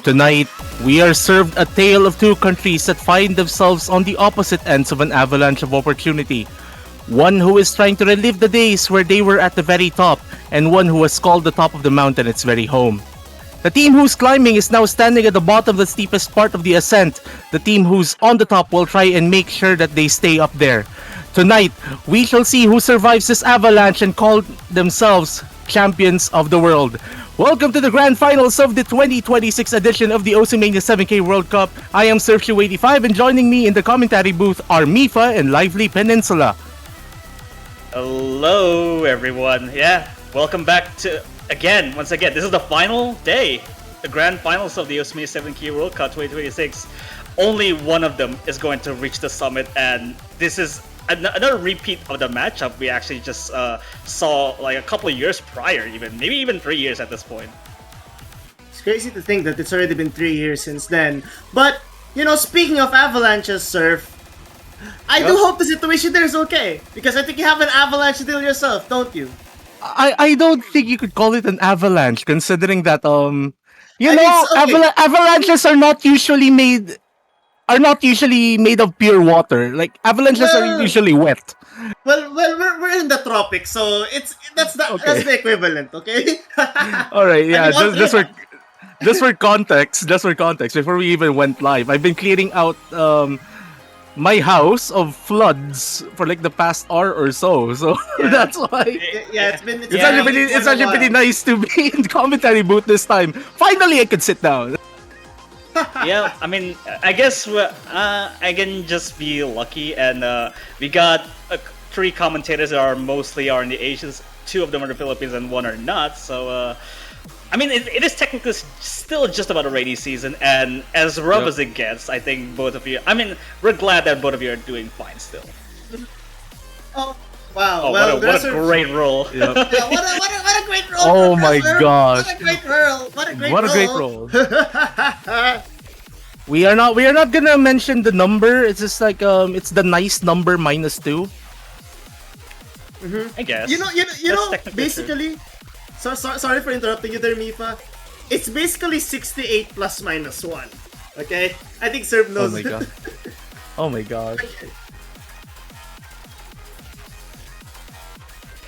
Tonight, we are served a tale of two countries that find themselves on the opposite ends of an avalanche of opportunity. One who is trying to relive the days where they were at the very top, and one who has called the top of the mountain its very home. The team who's climbing is now standing at the bottom of the steepest part of the ascent. The team who's on the top will try and make sure that they stay up there. Tonight, we shall see who survives this avalanche and call themselves champions of the world. Welcome to the grand finals of the 2026 edition of the Oceania 7K World Cup. I am Surfshoe85, and joining me in the commentary booth are Mifa and Lively Peninsula. Hello everyone, welcome back to, once again, this is the final day, the grand finals of the Oceania 7K World Cup 2026. Only one of them is going to reach the summit, and this is another repeat of the matchup we actually just saw like a couple of years prior, maybe even 3 years at this point. It's crazy to think that it's already been 3 years since then. But, speaking of avalanches, Surf, I do hope the situation there is okay. Because I think you have an avalanche deal yourself, don't you? I don't think you could call it an avalanche, considering that avalanches are not usually made of pure water. Like avalanches are usually wet. Well, we're in the tropics, so that's the equivalent, okay? All right, yeah, just for context, before we even went live, I've been clearing out my house of floods for like the past hour or so. So that's why. It's actually pretty nice to be in the commentary booth this time. Finally, I could sit down. I guess I can just be lucky, and we got 3 commentators that are mostly in the Asians. 2 of them are the Philippines, and 1 are not. So, it is technically still just about a rainy season, and as rough as it gets, I think both of you. We're glad that both of you are doing fine still. Oh. Wow! Oh, well, what a great roll! Yep. What a great roll! Oh my gosh! What a great roll! What a great roll! We are not gonna mention the number. It's just like it's the nice number -2. Mm-hmm. I guess. Basically. Sorry for interrupting you there, Mifa. It's basically 68 plus -1. Okay, I think Serb knows. Oh my god! Oh my gosh!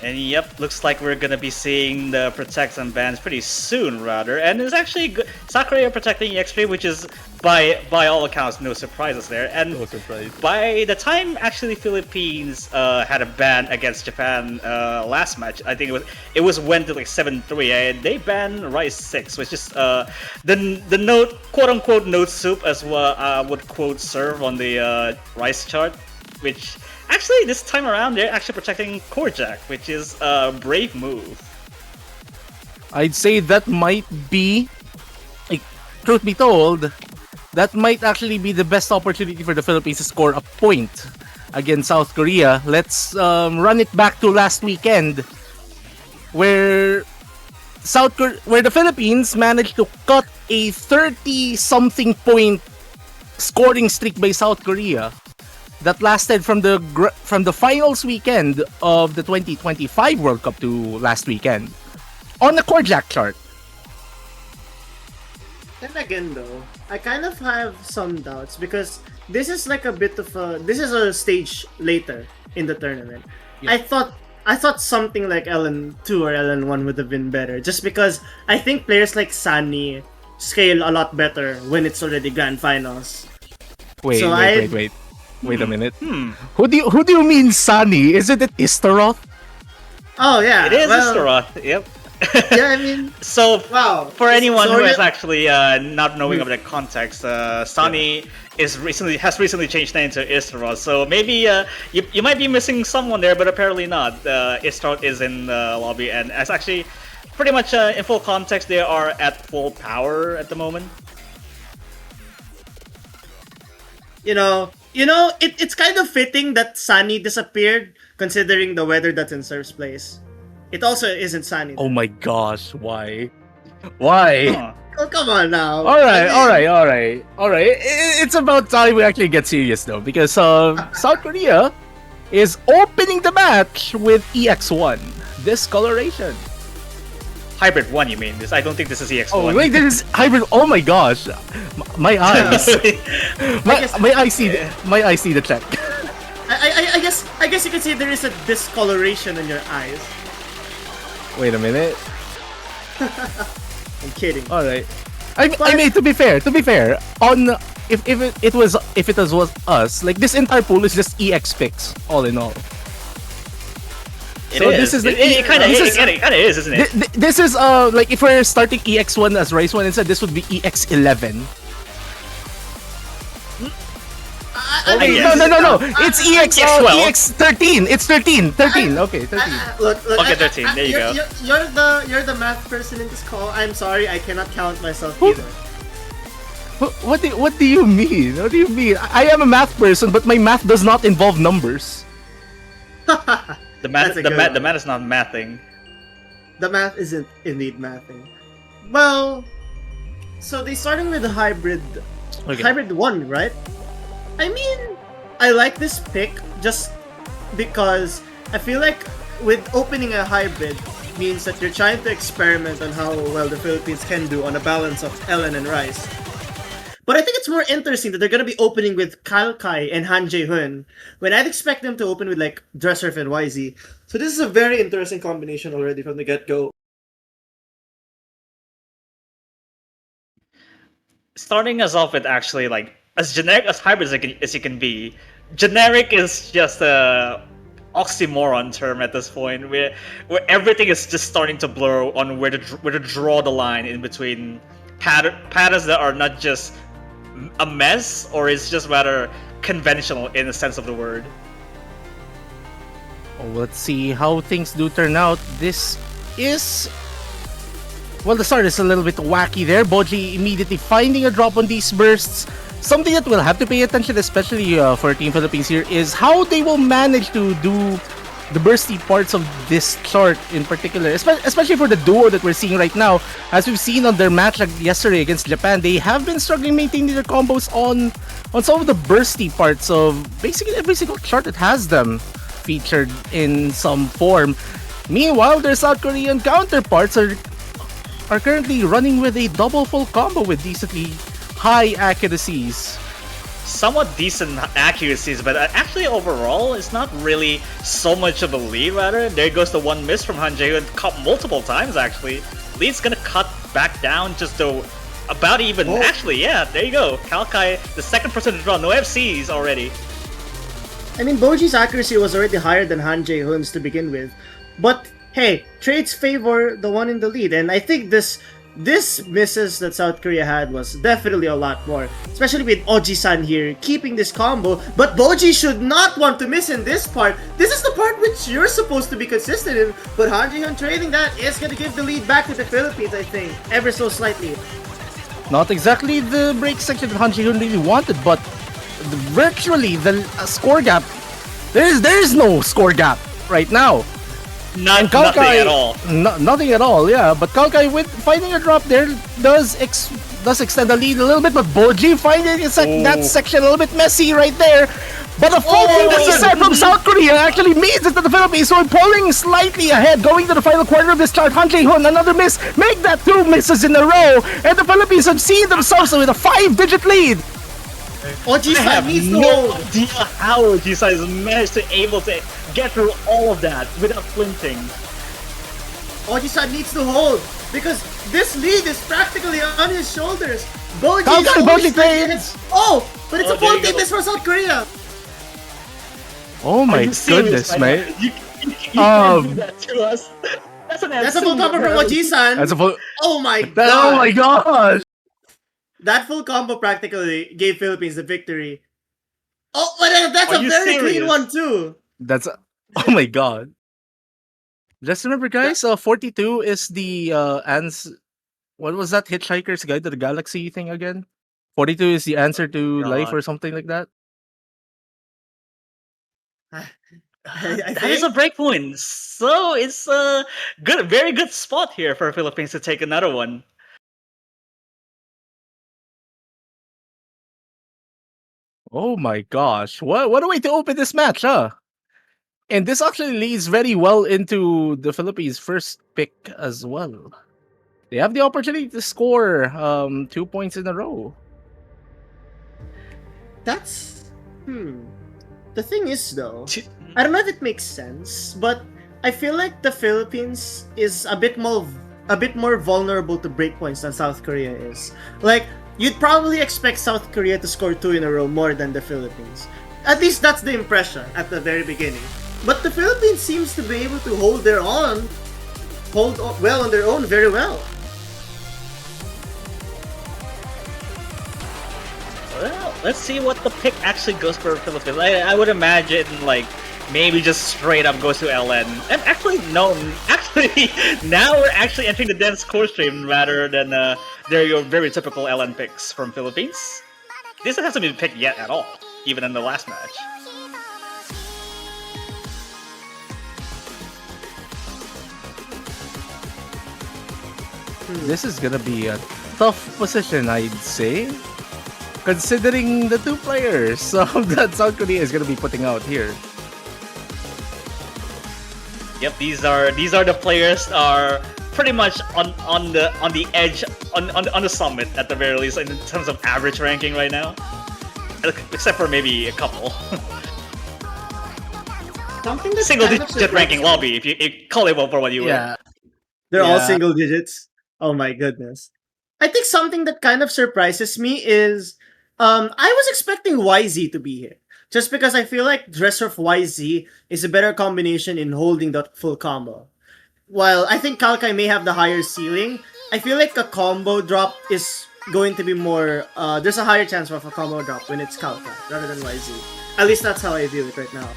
And yep, looks like we're gonna be seeing the protects and bans pretty soon, rather. And it's actually good. Sakurai protecting EX3, which is by all accounts no surprises there. And no surprise. By the time actually Philippines had a ban against Japan last match, I think it was went to like 7-3, and they banned Rice 6, which is the note, quote unquote note soup, as what would quote serve on the Rice chart, which. Actually, this time around, they're actually protecting Korjak, which is a brave move. I'd say that might be, truth be told, that might actually be the best opportunity for the Philippines to score a point against South Korea. Let's run it back to last weekend, where the Philippines managed to cut a 30-something point scoring streak by South Korea. That lasted from the finals weekend of the 2025 World Cup to last weekend on the Korjak chart. Then again, though, I kind of have some doubts because this is like this is a stage later in the tournament. Yeah. I thought something like LN2 or LN1 would have been better, just because I think players like Sunny scale a lot better when it's already grand finals. Wait. Wait a minute. Who do you mean, Sunny? Isn't it Istaroth? Oh yeah, it is Istaroth. Yep. Yeah, So wow. For anyone who is actually not knowing of the context, Sunny has recently changed name to Istaroth. So maybe you might be missing someone there, but apparently not. Istaroth is in the lobby, and it's actually pretty much in full context. They are at full power at the moment. It's kind of fitting that Sunny disappeared, considering the weather that's in Surf's place. It also isn't Sunny. Oh my gosh, why? Why? Oh, come on now. All right. It's about time we actually get serious, though, because South Korea is opening the match with EX1 discoloration. Hybrid 1, you mean? This I don't think this is Oh EX1. wait, this is hybrid. Oh my gosh, my eyes, my eyes see the check. I guess you could say there is a discoloration in your eyes. Wait a minute. I'm kidding. All right. I mean, to be fair, on if it was us, like this entire pool is just EX picks, all in all. So this is it kind of is, isn't it? This is like if we're starting EX1 as Rise 1 instead, this would be EX11. No. It's EX13. It's 13. Okay, 13. Look, Okay, 13. There you go. You're the math person in this call. I'm sorry, I cannot count myself either. What do you mean? What do you mean? I am a math person, but my math does not involve numbers. The math is not mathing. The math isn't indeed mathing. Well, so they starting with the hybrid one, right? I mean, I like this pick just because I feel like with opening a hybrid means that you're trying to experiment on how well the Philippines can do on a balance of Ellen and Rice. But I think it's more interesting that they're gonna be opening with Kyle Kai and Han Jae-hoon when I'd expect them to open with like Dressurf and YZ. So this is a very interesting combination already from the get-go. Starting us off with actually like as generic as hybrid as you can be. Generic is just a oxymoron term at this point, where everything is just starting to blur on where to draw the line in between patterns that are not just a mess, or it's just rather conventional in the sense of the word. Let's see how things do turn out. This is... Well, the start is a little bit wacky there. Boji immediately finding a drop on these bursts. Something that we'll have to pay attention, especially for Team Philippines here, is how they will manage to do the bursty parts of this chart in particular, especially for the duo that we're seeing right now. As we've seen on their match yesterday against Japan, they have been struggling maintaining their combos on some of the bursty parts of basically every single chart that has them featured in some form. Meanwhile, their South Korean counterparts are currently running with a double full combo with decently high accuracies. Somewhat decent accuracies, but actually overall, it's not really so much of a lead. Rather, there goes the one miss from Han Jae-hoon, caught multiple times actually. Lead's gonna cut back down just to about even. Oh. Actually, yeah, there you go. Kalkai, the second person to draw, no FCs already. I mean, Boji's accuracy was already higher than Han Jae-hoon's to begin with, but hey, trades favor the one in the lead, and I think this misses that South Korea had was definitely a lot more, especially with Oji-san here keeping this combo. But Boji should not want to miss in this part. This is the part which you're supposed to be consistent in, but Han Jae-hoon trading that is going to give the lead back to the Philippines, I think, ever so slightly. Not exactly the break section that Han Jae-hoon really wanted, but virtually the score gap, there is no score gap right now. Nothing at all. Nothing at all, yeah. But Kalkai, with finding a drop there, does extend the lead a little bit, but Boji finding that section a little bit messy right there. But a full reset from South Korea actually means it to the Philippines, so pulling slightly ahead, going to the final quarter of this chart. Han Jae-hoon, another miss, make that 2 misses in a row, and the Philippines have seen themselves with a 5-digit lead. Oji-san needs to hold. Idea how Oji-san is managed to able to get through all of that without flinching. Oji-san needs to hold because this lead is practically on his shoulders. Boji trades. Oh, but it's a full team miss for South Korea. Oh my goodness, mate! You can't do that to us. That's a full combo from Oji-san. That's a full. Oh my god! Oh my gosh! That full combo practically gave Philippines the victory. Oh, but that's a very clean one too. That's oh my god. Just remember, guys, 42 is the what was that Hitchhiker's Guide to the Galaxy thing again? 42 is the answer to life or something like that. That is a break point. So it's a very good spot here for Philippines to take another one. Oh my gosh. What a way to open this match, huh? And this actually leads very well into the Philippines' first pick as well. They have the opportunity to score 2 points in a row. That's The thing is though, I don't know if it makes sense, but I feel like the Philippines is a bit more vulnerable to breakpoints than South Korea is. Like you'd probably expect South Korea to score two in a row more than the Philippines. At least that's the impression at the very beginning. But the Philippines seems to be able to well on their own very well. Well, let's see what the pick actually goes for Philippines. I would imagine like maybe just straight up goes to LN. And actually no, actually now we're actually entering the dense core stream rather than they're your very typical LN picks from Philippines. This hasn't been picked yet at all, even in the last match. This is gonna be a tough position, I'd say, considering the two players that South Korea is gonna be putting out here. Yep, these are the players that are pretty much on the edge on the summit at the very least in terms of average ranking right now, except for maybe a couple. Something that's Single kind of digit ranking surprising- lobby if you call it for what you Yeah, They're all Yeah. single digits. Oh my goodness. I think something that kind of surprises me is I was expecting YZ to be here. Just because I feel like Dresser YZ is a better combination in holding the full combo. While I think Kalkai may have the higher ceiling, I feel like a combo drop is going to be more there's a higher chance of a combo drop when it's Kalkai rather than YZ. At least that's how I view it right now.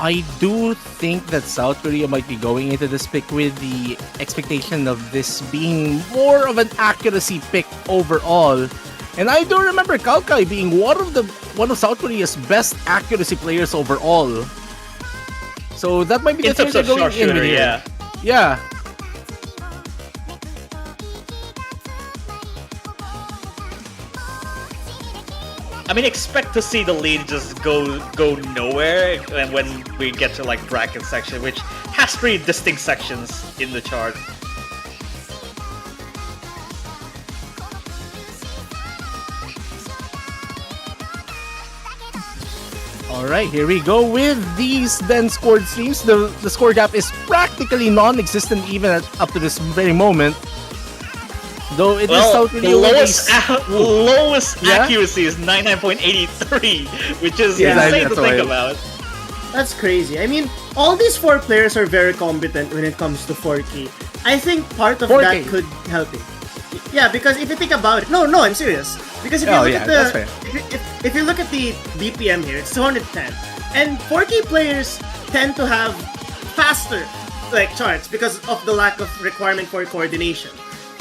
I do think that South Korea might be going into this pick with the expectation of this being more of an accuracy pick overall. And I do remember Kalkai being one of South Korea's best accuracy players overall. So that might be in the terms thing of they're going in sharpshooter, with here. yeah. Yeah. I mean, expect to see the lead just go nowhere and when we get to like bracket section, which has three distinct sections in the chart. Alright, here we go with these then scored streams. The score gap is practically non-existent even up to this very moment. Though it is Well, South the Korea lowest Yeah? accuracy is 99.83, which is Yeah, insane to that's think why- about. That's crazy. I mean, all these four players are very competent when it comes to 4K. I think part of 4K. that could help it. Yeah, because if you think about it, no, I'm serious. Because if you Oh, look yeah, at that's the, fair. if you look at the BPM here, it's 210, and 4K players tend to have faster like charts because of the lack of requirement for coordination.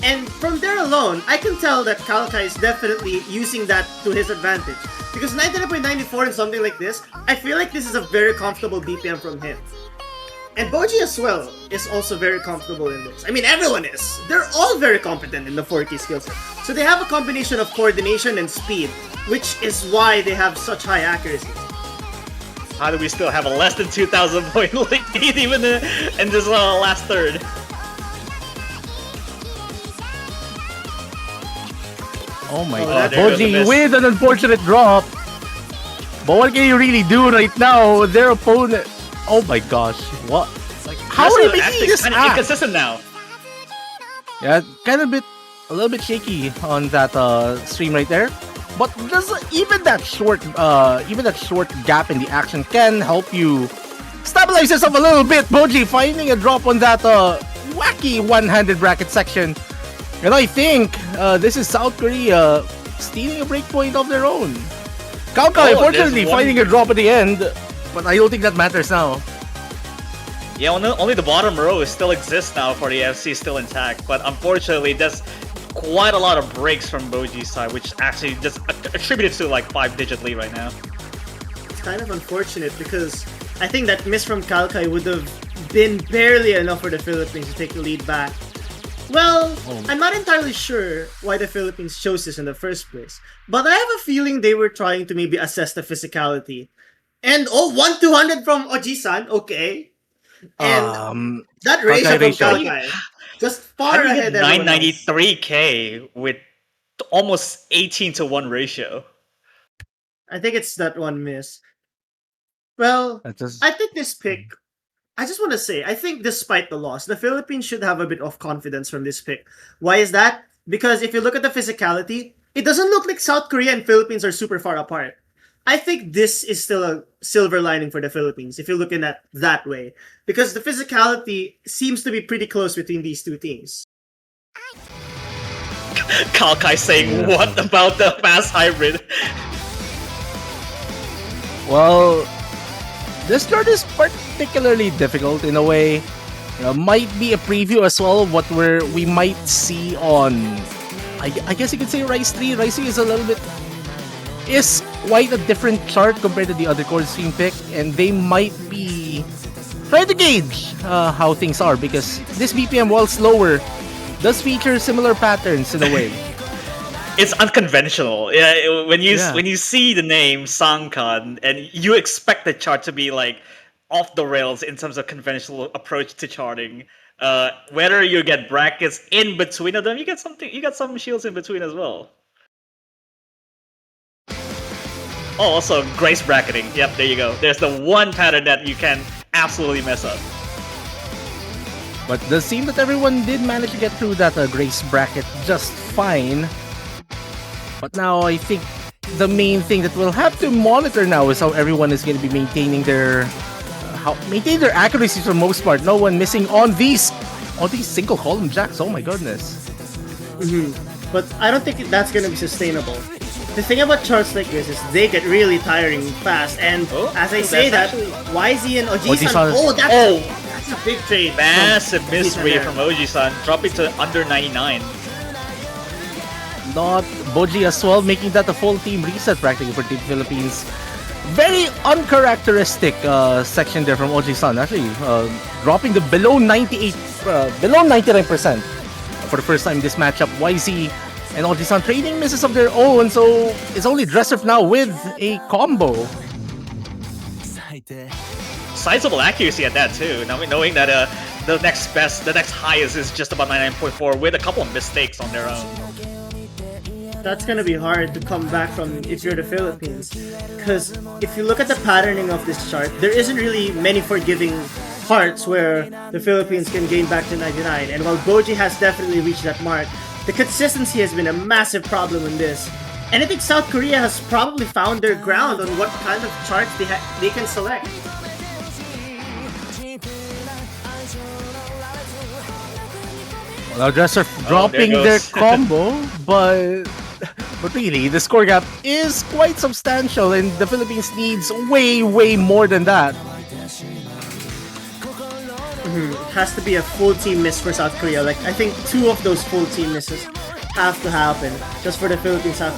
And from there alone, I can tell that Kalkai is definitely using that to his advantage. Because 99.94 and something like this, I feel like this is a very comfortable BPM from him. And Boji as well is also very comfortable in this. I mean, everyone is. They're all very competent in the 4K skill set. So they have a combination of coordination and speed, which is why they have such high accuracy. How do we still have a less than 2,000 point lead even in this last third? Oh my Oh, god, there goes the Boji miss. with an unfortunate drop. But what can you really do right now? Their opponent. Oh my gosh, what? Like, how are you making actually this kind of act? inconsistent now? Yeah, a little bit shaky on that stream right there. But even that short gap in the action can help you stabilize yourself a little bit. Boji finding a drop on that wacky one-handed bracket section. And I think this is South Korea stealing a breakpoint of their own. Kalkai, Oh, unfortunately, there's one- finding a drop at the end, but I don't think that matters now. Yeah, only the bottom row still exists now for the FC, still intact. But unfortunately, there's quite a lot of breaks from Boji's side, which actually just attributed to like 5-digit lead right now. It's kind of unfortunate because I think that miss from Kalkai would have been barely enough for the Philippines to take the lead back. Well, I'm not entirely sure why the Philippines chose this in the first place, but I have a feeling they were trying to maybe assess the physicality. And 1-200 from Oji-san, okay. And that ratio Kalkai from ratio. Kalkai. just How far do you ahead get everyone else. 993k with almost 18-1 ratio? I think it's that one miss. Well, That just I think this pick. I just want to say, I think despite the loss, the Philippines should have a bit of confidence from this pick. Why is that? Because if you look at the physicality, it doesn't look like South Korea and Philippines are super far apart. I think this is still a silver lining for the Philippines if you're looking at that way. Because the physicality seems to be pretty close between these two teams. Kalkai saying, Yeah. what about the fast hybrid? well, this card is particularly difficult in a way. Might be a preview as well of what we might see on. I guess you could say Rise 3. Rise 3 is a little bit is quite a different chart compared to the other core stream pick, and they might be trying to gauge how things are because this BPM, while slower, does feature similar patterns in a way. It's unconventional. Yeah, when you Yeah. when you see the name Sangkan and you expect the chart to be like off the rails in terms of conventional approach to charting. Whether you get brackets in between of them, you get some shields in between as well. Oh, also grace bracketing. Yep, there you go. There's the one pattern that you can absolutely mess up. But it does seem that everyone did manage to get through that Grace bracket just fine. But now I think the main thing that we'll have to monitor now is how everyone is going to be maintaining their accuracy for the most part. No one missing on these single column jacks. Oh my goodness. But I don't think that's going to be sustainable. The thing about charts like this is they get really tiring fast, and as I say that, YZ and Oji-san, that's a big trade. Massive misread from Oji-san, dropping to under 99. Not Boji as well, making that a full team reset practically for Team Philippines. Very uncharacteristic section there from Oji-san. Actually, dropping to below 99% for the first time in this matchup. YZ and Oji-san trading misses of their own, so it's only Dresser now with a combo. Sizable accuracy at that too. Knowing that the next highest is just about 99.4 with a couple of mistakes on their own. That's gonna be hard to come back from if you're the Philippines, because if you look at the patterning of this chart, there isn't really many forgiving parts where the Philippines can gain back to 99, and while Boji has definitely reached that mark, the consistency has been a massive problem in this. And I think South Korea has probably found their ground on what kind of charts they can select. Now Dresser dropping there their goes. combo, but really, the score gap is quite substantial, and the Philippines needs way more than that. It has to be a full team miss for South Korea. Like, I think 2 of those full team misses have to happen just for the Philippines to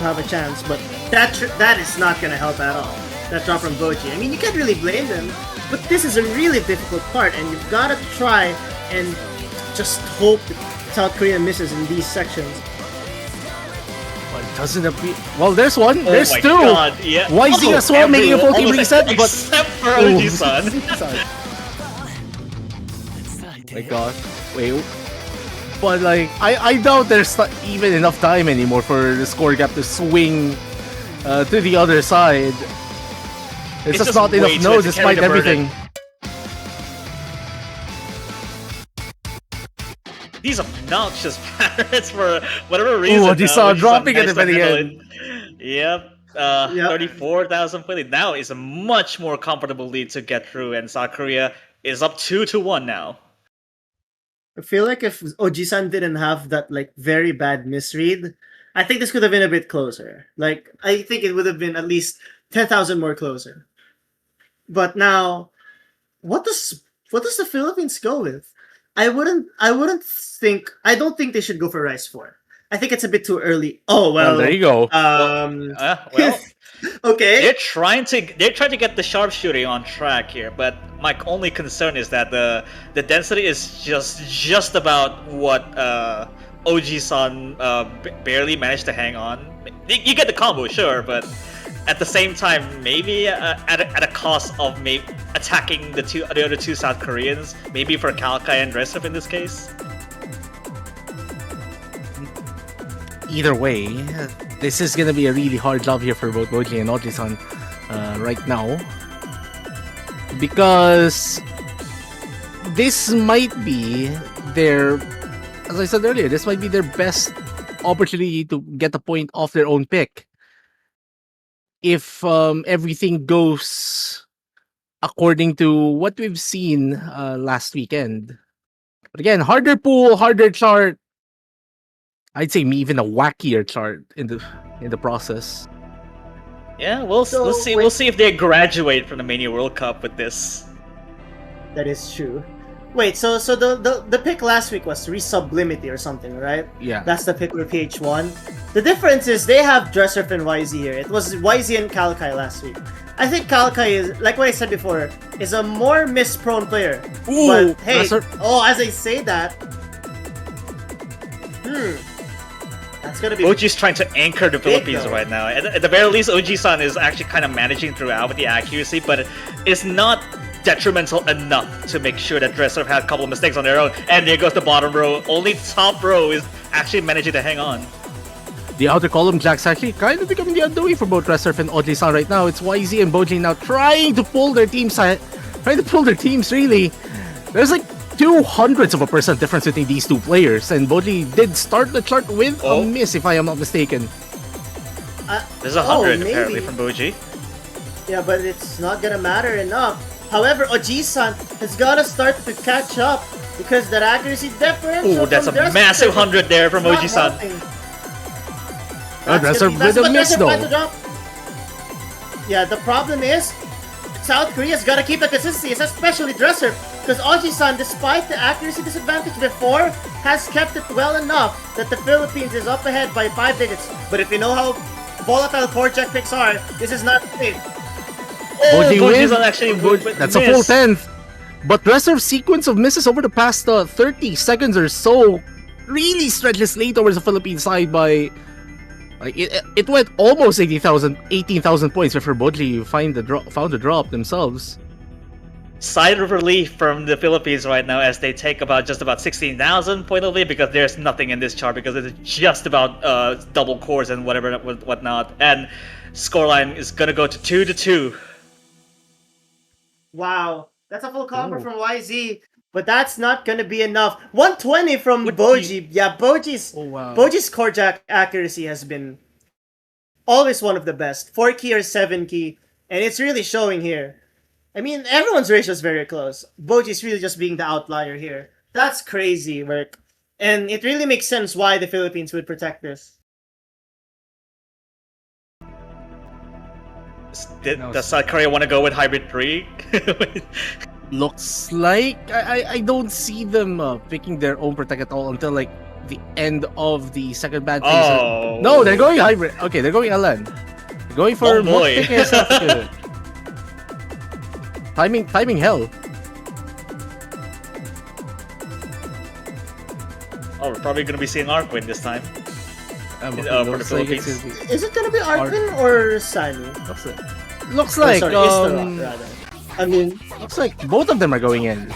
have a chance. But that is not gonna help at all. That drop from Boji. I mean, you can't really blame them, but this is a really difficult part, and you've gotta try and just hope that South Korea misses in these sections. But it doesn't appear. Well, there's one. There's my two. God, yeah. YZ as well making a full team Almost reset, but except for Oji-san. My gosh. Wait. But like, I doubt there's not even enough time anymore for the score gap to swing to the other side. It's just not way enough too nodes much to carry despite the burden. everything. These obnoxious patterns for whatever reason. Oji-san dropping at the very managed to end. handle it. Yep. 34,000 play. Now is a much more comfortable lead to get through, and South Korea is up 2-1 now. I feel like if Oji-san didn't have that like very bad misread, I think this could have been a bit closer. Like, I think it would have been at least 10,000 more closer. But now, what does the Philippines go with? I don't think they should go for Rice 4. I think it's a bit too early. Oh well. There you go. Well, okay. they're trying to get the sharpshooting on track here, but my only concern is that the density is just about what Oji-san barely managed to hang on. You get the combo, sure, but at the same time, maybe at a cost of maybe attacking the other two South Koreans, maybe for Kalkai and Dressup in this case. either way, this is gonna be a really hard job here for both Boji and Oji-san right now. Because this might be their, as I said earlier, this might be their best opportunity to get a point off their own pick. If everything goes according to what we've seen last weekend. But again, harder pool, harder chart. I'd say even a wackier chart in the process. Yeah, we'll see. We'll see if they graduate from the Mania World Cup with this. That is true. Wait, so the pick last week was Resublimity or something, right? Yeah. That's the pick for PH1. The difference is they have Dressurf and YZ here. It was YZ and Kalkai last week. I think Kalkai is, like what I said before, is a more miss-prone player. Ooh, but hey, Dressurf. as I say that, that's gonna be. Oji's trying to anchor the Philippines though. right now. At the very least, Oji-san is actually kind of managing throughout with the accuracy, but it's not detrimental enough to make sure that Dressurf had a couple of mistakes on their own. And there goes the bottom row. Only top row is actually managing to hang on. The outer column Jack's actually kind of becoming the undoing for both Dressurf and Oji-san right now. It's YZ and Boji now trying to pull their teams really. There's like 200% difference between these two players, and Boji did start the chart with a miss, if I am not mistaken. There's 100 maybe. apparently from Boji. Yeah, but it's not gonna matter enough. However, Oji-san has gotta start to catch up because that accuracy differential. Ooh, that's a from Dressurf massive 100 there from is not Oji-san. helping. Dressurf with a miss though. Yeah, the problem is South Korea's gotta keep the consistency, especially Dressurf, because Oji-san, despite the accuracy disadvantage before, has kept it well enough that the Philippines is up ahead by 5 digits. But if you know how volatile core check picks are, this is not safe. Boji wins. Boji-san actually That's a full 10th. But Dressurf's sequence of misses over the past 30 seconds or so really stretches late towards the Philippine side by... Like it went almost 18,000 points before Boji found the drop themselves. Sigh of relief from the Philippines right now as they take just about 16,000 point of lead because there's nothing in this chart because it's just about double cores and whatnot, and scoreline is gonna go to 2-2. Wow, that's a full combo from YZ, but that's not gonna be enough. 120 from Boji. Yeah, Boji's core jack accuracy has been always one of the best. 4 key or 7 key, and it's really showing here. I mean, everyone's ratio is very close. Boji's really just being the outlier here. That's crazy work, and it really makes sense why the Philippines would protect this. Does South Korea want to go with Hybrid 3? Looks like I don't see them picking their own protect at all until like the end of the second band phase. Oh. No, they're going hybrid. Okay, they're going LN. They're going for boy. timing hell. Oh, we're probably gonna be seeing Arkwin this time. For the Looks like Philippines. Is it gonna be Arvin or Sunny? Looks like Istarot, rather. I mean, looks like both of them are going in.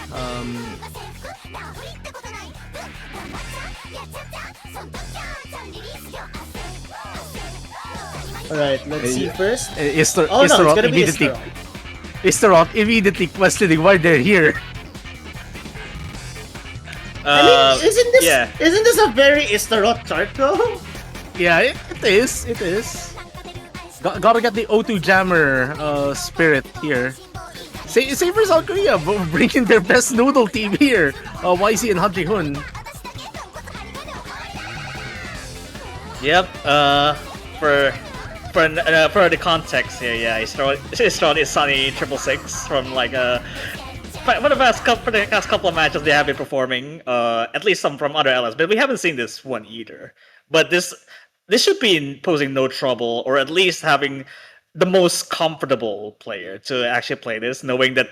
alright, let's see first. It's gonna be immediately. Istarot. Istarot immediately questioning why they're here. I mean, isn't this a very Istarot chart though? Yeah, it is. It is. Gotta get the O2 Jammer spirit here. Say for South Korea, bringing their best noodle team here. YZ and Han Ji-hoon. Yep. For the context here, yeah, Istarot is Sunny 666 from like for the past couple of matches they have been performing. At least some from other LS, but we haven't seen this one either. But this should be posing no trouble, or at least having the most comfortable player to actually play this, knowing that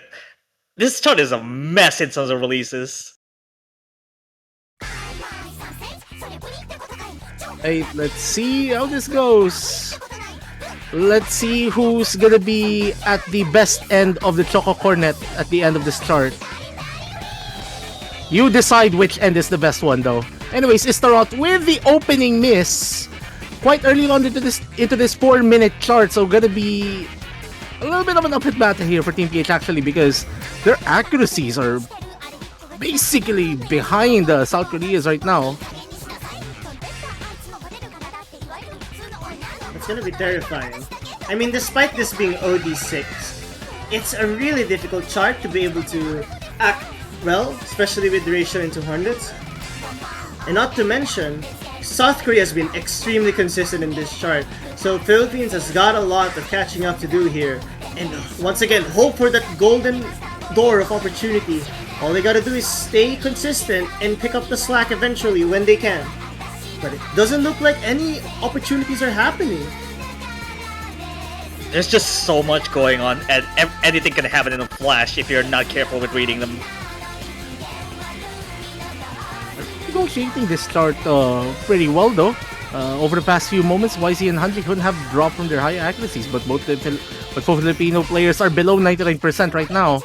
this chart is a mess in terms of releases. Hey, let's see how this goes. Let's see who's gonna be at the best end of the Choco Cornet at the end of this chart. You decide which end is the best one, though. Anyways, Istarot with the opening miss quite early on into this 4-minute chart, so gonna be a little bit of an uphill battle here for Team PH actually, because their accuracies are basically behind South Korea's right now. It's gonna be terrifying. I mean, despite this being OD6, it's a really difficult chart to be able to act well, especially with the ratio into hundreds. And not to mention, South Korea has been extremely consistent in this chart, so Philippines has got a lot of catching up to do here. And once again, hope for that golden door of opportunity. All they gotta do is stay consistent and pick up the slack eventually when they can. But it doesn't look like any opportunities are happening. There's just so much going on, and anything can happen in a flash if you're not careful with reading them. Negotiating this chart pretty well though. Over the past few moments, YZ and Hanji couldn't have dropped from their high accuracies, but both Filipino players are below 99% right now.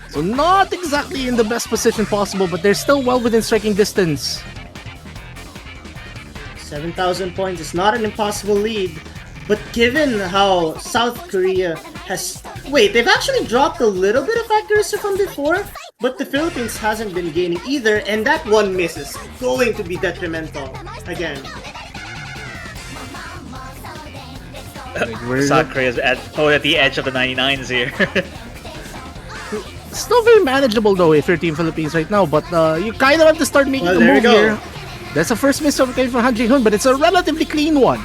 So not exactly in the best position possible, but they're still well within striking distance. 7,000 points is not an impossible lead, but given how South Korea has... Wait, they've actually dropped a little bit of accuracy from before, but the Philippines hasn't been gaining either, and that one miss is going to be detrimental again. South Korea's at the edge of the 99s here. Still very manageable though if you're Team Philippines right now, but you kind of have to start making Well, a there move we here. go. That's a first miss from Han Ji-hoon, but it's a relatively clean one.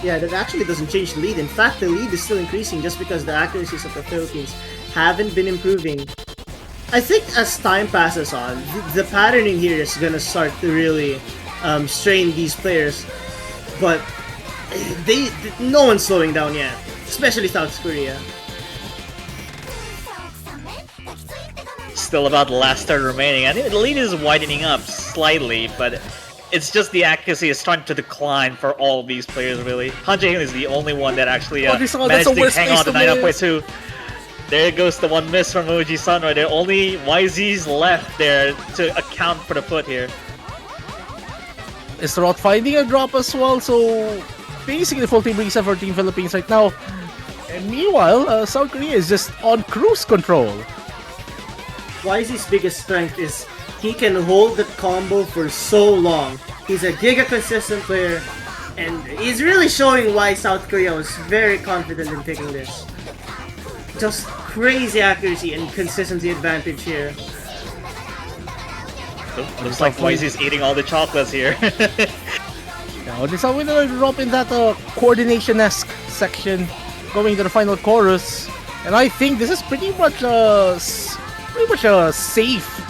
Yeah, that actually doesn't change the lead. In fact, the lead is still increasing just because the accuracies of the Philippines haven't been improving. I think as time passes on, the patterning here is gonna start to really strain these players. But no one's slowing down yet, especially South Korea. Still about the last turn remaining. I think the lead is widening up slightly, but it's just the accuracy is starting to decline for all of these players, really. Han Jae-hyun is the only one that actually managed to hang on to 99.2. There goes the one miss from Moji-san right there. Only YZ's left there to account for the put here. Istarot finding a drop as well, so basically full team reset for Team Philippines right now. And meanwhile, South Korea is just on cruise control. YZ's biggest strength is he can hold the combo for so long. He's a giga consistent player, and he's really showing why South Korea was very confident in picking this. Just crazy accuracy and consistency advantage here. Looks like YZ's eating all the chocolates here. Now, this is how we drop in that coordination-esque section, going to the final chorus. And I think this is pretty much a safe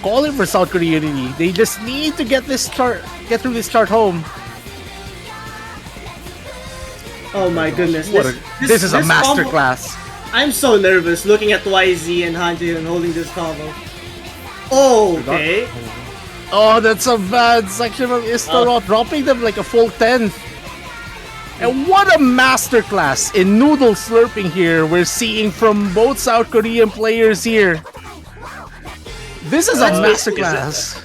calling for South Korea. Really, they just need to get through this chart home. Oh my goodness! This is a combo- masterclass. I'm so nervous looking at YZ and Han Jae-hyun holding this combo. Oh, okay. Oh, that's a bad section from Istarot, dropping them like a full 10th. And what a masterclass in noodle slurping here we're seeing from both South Korean players here. This is a masterclass.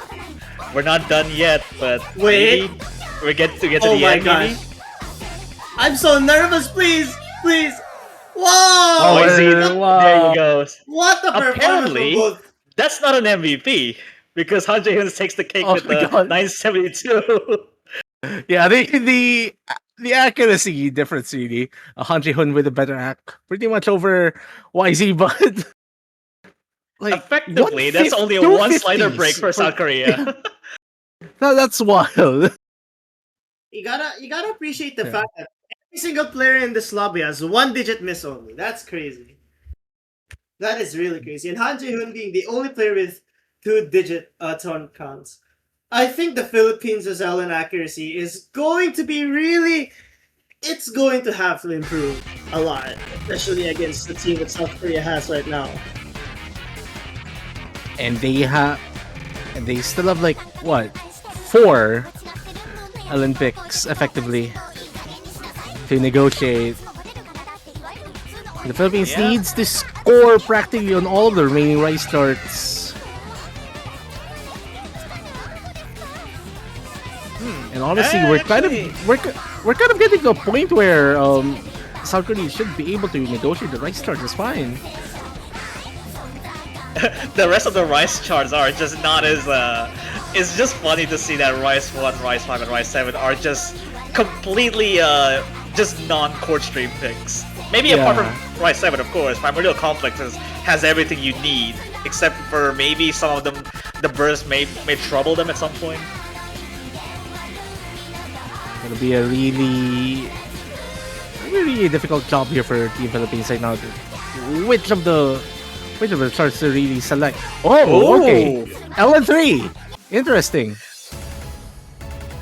We're not done yet, but Wait. maybe we get to the Oh my end. gosh. Maybe? I'm so nervous, please! Please! Whoa! Oh, YZ, wow. there you go. What the performance Apparently, from both. that's not an MVP because Han Jae-hyun takes the cake Oh with my the God. 972. Yeah, the accuracy difference really. Han Ji-hoon with a better hack, pretty much over YZ, but like Effectively, that's only a 250s one slider break for South Korea. No, that's wild. You gotta appreciate the fact that every single player in this lobby has one digit miss only. That's crazy. That is really crazy. And Han Jae-hyun being the only player with 2-digit turn counts. I think the Philippines' Zellan accuracy is going to be really... It's going to have to improve a lot, especially against the team that South Korea has right now. And they still have like what 4 Olympics effectively to negotiate. The Philippines needs to score practically on all the remaining Rise starts. And honestly, we're kind of getting to a point where South Korea should be able to negotiate the Rise start just fine. The rest of the Rise charts are just not as it's just funny to see that Rise 1, Rise 5, and Rise 7 are just completely just non-court stream picks. Maybe apart from Rise 7, of course. Primordial Complex has everything you need, except for maybe some of them, the burst may trouble them at some point. Gonna be a really difficult job here for Team Philippines right now. Which of the charts to really select? Oh, okay. LN3. Interesting.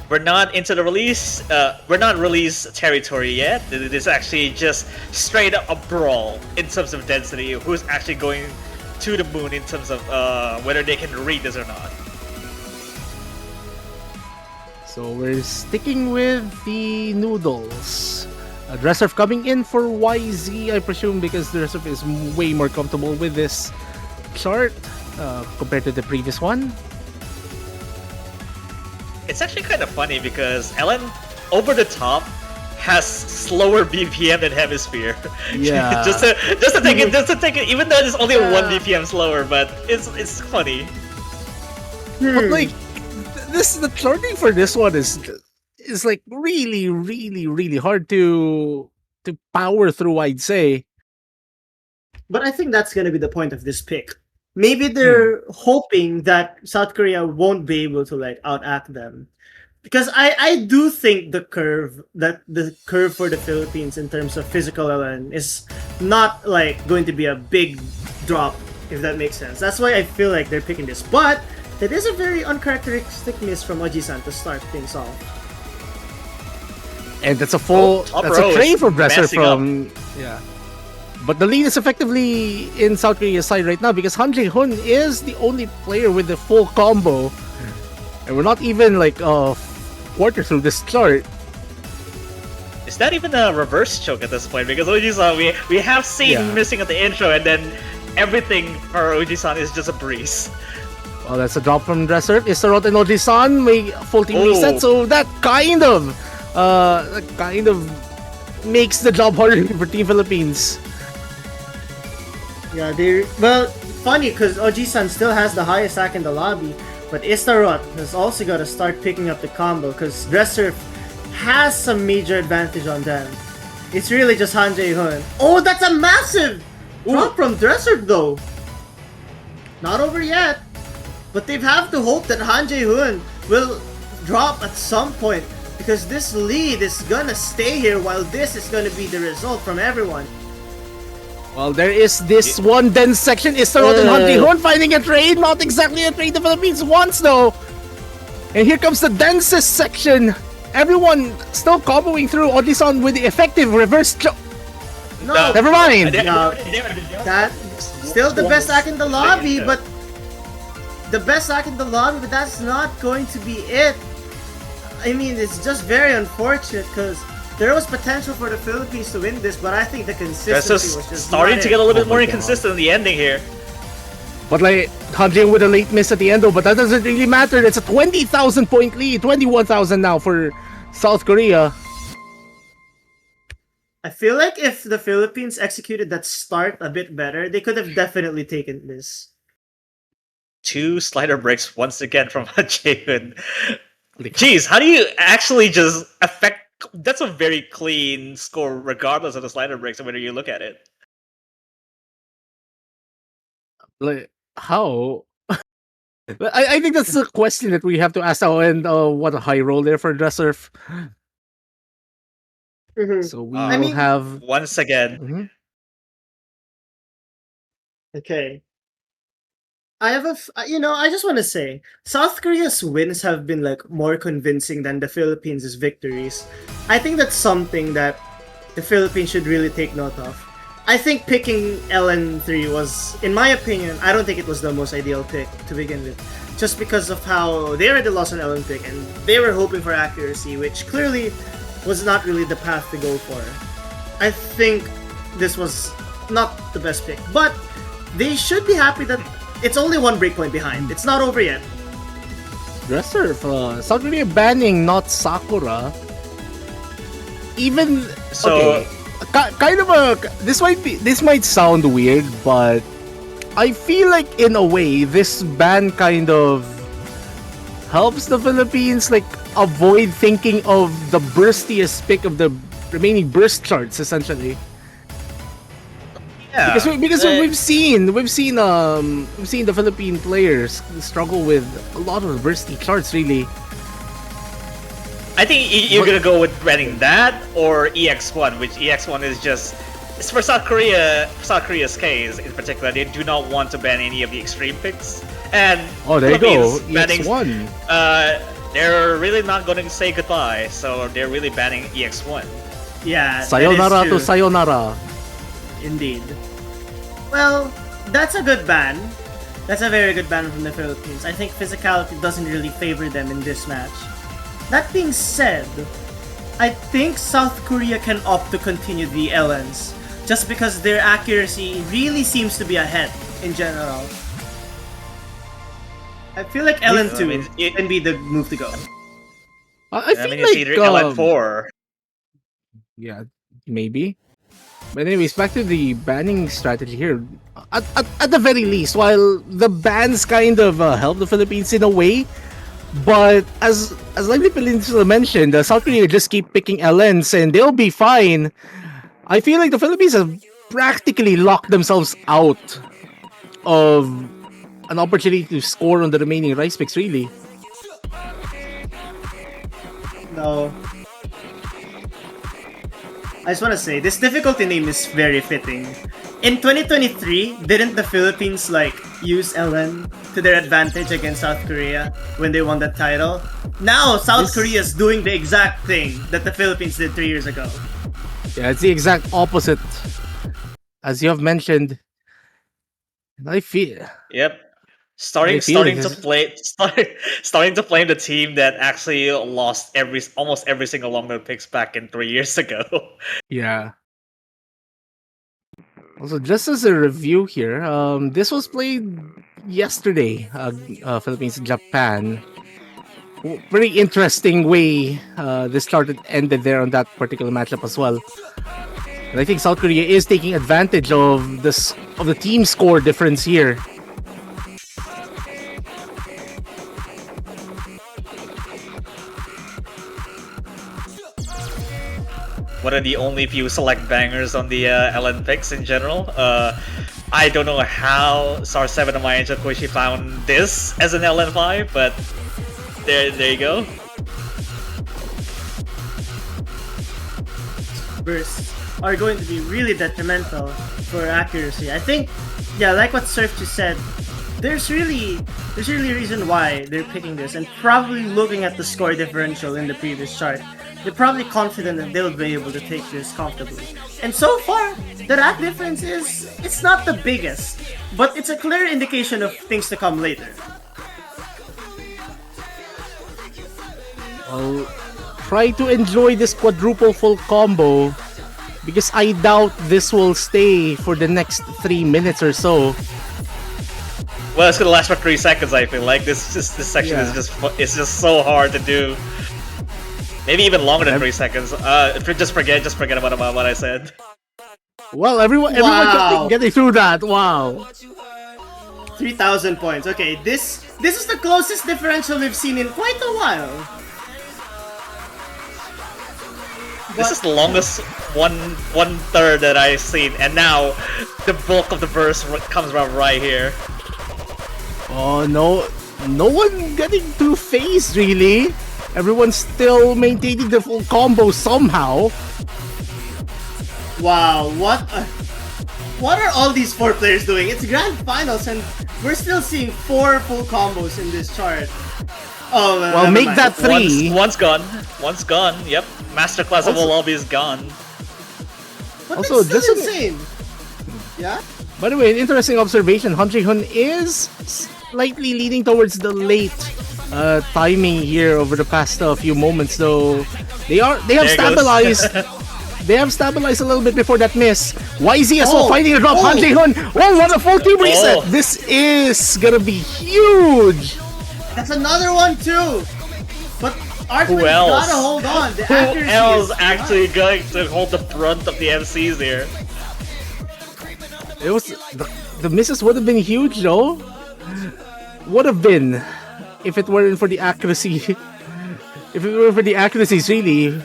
We're not into the release. We're not release territory yet. It is actually just straight up a brawl in terms of density. Who's actually going to the moon in terms of whether they can read this or not. So we're sticking with the noodles. Dresser coming in for YZ, I presume, because Dresser is way more comfortable with this chart compared to the previous one. It's actually kind of funny because Ellen, over the top, has slower BPM than Hemisphere. Yeah. just to take it, even though it's only 1 BPM slower, but it's funny. But like, the charting for this one is like really hard to power through, I'd say. But I think that's gonna be the point of this pick. Maybe they're hoping that South Korea won't be able to like outact them. Because I do think the curve for the Philippines in terms of physical LN is not like going to be a big drop, if that makes sense. That's why I feel like they're picking this. But that is a very uncharacteristic miss from Oji-san to start things off. And that's a trade from Dresser from But the lead is effectively in South Korea's side right now because Han Jae-hoon is the only player with the full combo. And we're not even like quarter through this chart. Is that even a reverse choke at this point? Because Oji-san, we have seen missing at the intro, and then everything for Oji-san is just a breeze. Well, that's a drop from Dresser. Isarot and Oji-san may full team reset, so that kind of makes the job harder for Team Philippines. Yeah, funny because Oji-san still has the highest stack in the lobby, but Istarot has also got to start picking up the combo because Dresser has some major advantage on them. It's really just Han Jae-hoon. Oh, that's a massive drop from Dresser though. Not over yet, but they have to hope that Han Jae-hoon will drop at some point because this lead is gonna stay here while this is gonna be the result from everyone. Well, there is this one dense section. Isarot and Han Jae-hoon finding a trade. Not exactly a trade the Philippines wants, though. And here comes the densest section. Everyone still comboing through Oji-san with the effective reverse No, never mind. That still the best stack in the lobby, but that's not going to be it. I mean, it's just very unfortunate because there was potential for the Philippines to win this, but I think the consistency was just starting to get a little bit more inconsistent in the ending here. But like, Han Jae-hoon with a late miss at the end though, but that doesn't really matter. It's a 20,000 point lead, 21,000 now for South Korea. I feel like if the Philippines executed that start a bit better, they could have definitely taken this. 2 slider breaks once again from Han Jae-hoon. Jeez, how do you actually just affect? That's a very clean score, regardless of the slider breaks, whether you look at it. Like, how? I think that's the question that we have to ask now, and what a high roll there for Dresser. So we will have once again. Okay. I just want to say, South Korea's wins have been like more convincing than the Philippines' victories. I think that's something that the Philippines should really take note of. I think picking LN3 was, in my opinion, I don't think it was the most ideal pick to begin with. Just because of how they already lost an LN pick and they were hoping for accuracy, which clearly was not really the path to go for. I think this was not the best pick. But they should be happy that it's only one breakpoint behind. It's not over yet. Dresser, South Korea banning not Sakura. Even So- okay, kind of a this might sound weird, but I feel like in a way this ban kind of helps the Philippines like avoid thinking of the burstiest pick of the remaining burst charts essentially. Yeah. Because we've seen the Philippine players struggle with a lot of the bursty charts really. I think you're gonna go with banning that or EX1, which EX1 is just it's for South Korea. South Korea's case in particular, they do not want to ban any of the extreme picks. And Oh, there you go. Philippines banning, EX1. they're really not going to say goodbye, so they're really banning EX1. Yeah, Sayonara that to is true. sayonara. Indeed. Well, that's a good ban. That's a very good ban from the Philippines. I think physicality doesn't really favor them in this match. That being said, I think South Korea can opt to continue the LNs just because their accuracy really seems to be ahead in general. I feel like LN2 I mean, can be the move to go. I feel I mean, like it's either LN4. yeah, maybe. But anyways, back to the banning strategy here. At the very least, while the bans kind of help the Philippines in a way, but as Lively Peninsula mentioned, South Korea just keep picking LNs and they'll be fine. I feel like the Philippines have practically locked themselves out of an opportunity to score on the remaining rice picks, really. No. I just want to say, this difficulty name is very fitting. In 2023, didn't the Philippines use LN to their advantage against South Korea when they won that title? Now, South Korea is doing the exact thing that the Philippines did 3 years ago. Yeah, it's the exact opposite. As you have mentioned. And I feel Yep. I feel like Starting to blame the team that actually lost almost every single long note picks back in 3 years ago. yeah. Also, just as a review here, this was played yesterday, Philippines and Japan. Very interesting way this started ended there on that particular matchup as well. And I think South Korea is taking advantage of the team score difference here. One of the only few select bangers on the LN picks in general. I don't know how SAR7 and Maya Koichi found this as an LN5, but there you go. Bursts are going to be really detrimental for accuracy. I think, yeah, like what Surf just said, there's really a reason why they're picking this, and probably looking at the score differential in the previous chart, they're probably confident that they'll be able to take this comfortably. And so far, the rack difference it's not the biggest, but it's a clear indication of things to come later. I'll try to enjoy this quadruple full combo because I doubt this will stay for the next 3 minutes or so. Well, it's gonna last for 3 seconds. I feel like this section Yeah. is just so hard to do. Maybe even longer than 3 seconds. Just forget about what I said. Well, everyone Wow. getting through that. Wow. 3,000 points. Okay, this is the closest differential we've seen in quite a while. This is the longest one third that I've seen, and now the bulk of the burst comes around right here. Oh no one getting through phase really. Everyone's still maintaining the full combo somehow. Wow, what are all these 4 players doing? It's grand finals and we're still seeing 4 full combos in this chart. Oh, Well, never make mind. that 3. One's gone. One's gone. Yep. Masterclass of Also- lobby is gone. But Also, that's still just insane. Yeah? By the way, an interesting observation. Han Jae-hun is slightly leaning towards the late timing here over the past few moments, though. They have There it goes. stabilized. They have stabilized a little bit before that miss. YZ as well finding a drop. Oh. Han Jae-hun. Oh, what a full team reset. Oh. This is gonna be huge. That's another one too. But Artman's Who else? gotta hold on. The Who accuracy else is actually going to hold the brunt of the MCs here? It was the misses would have been huge though. Would have been if it weren't for the accuracy. If it were for the accuracies, really,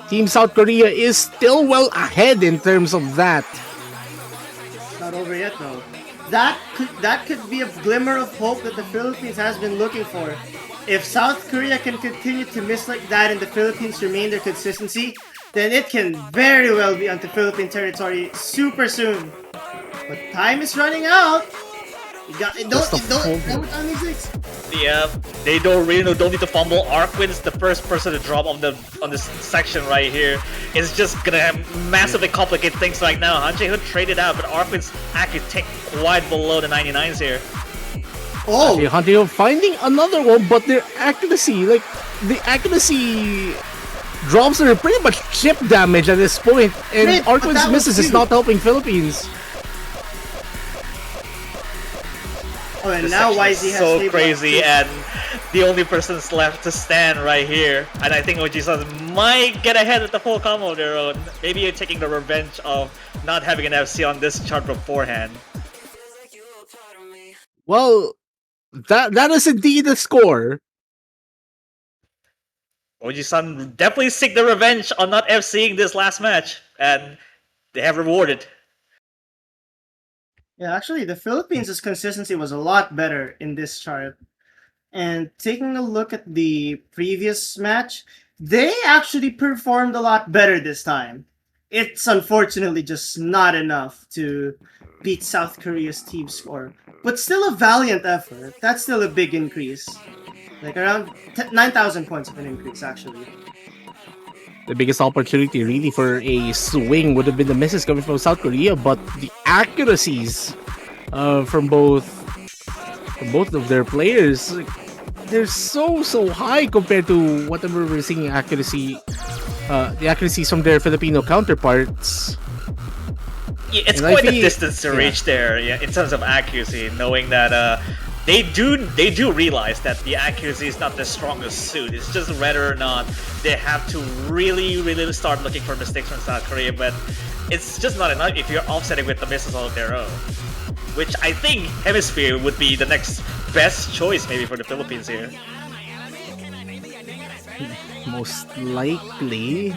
Team South Korea is still well ahead in terms of that. not over yet though. That could be a glimmer of hope that the Philippines has been looking for. If South Korea can continue to miss like that and the Philippines remain their consistency, then it can very well be onto Philippine territory super soon. But time is running out. Don't 26. Yeah, they don't really don't need to fumble. Arquin's the first person to drop on this section right here. It's just gonna have massively complicate things right now. Han Jae-hun traded out, but Arquin's actually take quite below the 99s here. Oh, Han Jae-hun finding another one, but their accuracy, like the accuracy drops are pretty much chip damage at this point, and Wait, but Arquin's that was misses is huge. not helping Philippines. oh, and This now section YZ is has so stabilized crazy, too. and the only person's left to stand right here. And I think OG-san might get ahead with the full combo of their own. Maybe you're taking the revenge of not having an FC on this chart beforehand. Well, that is indeed a score. OG-san definitely seek the revenge on not FCing this last match, and they have rewarded. Yeah, actually, the Philippines' consistency was a lot better in this chart. And taking a look at the previous match, they actually performed a lot better this time. It's unfortunately just not enough to beat South Korea's team score. But still a valiant effort. That's still a big increase. Like around 9,000 points of an increase, actually. The biggest opportunity really for a swing would have been the misses coming from South Korea, but the accuracies from both of their players, like, they're so high compared to whatever we're seeing accuracy, the accuracies from their Filipino counterparts. Yeah, it's And I quite a think- distance to yeah. reach there, yeah, in terms of accuracy, knowing that they do realize that the accuracy is not their strongest suit. It's just whether or not they have to really start looking for mistakes from South Korea, but it's just not enough if you're offsetting with the misses of their own. Which I think Hemisphere would be the next best choice maybe for the Philippines here. Most likely.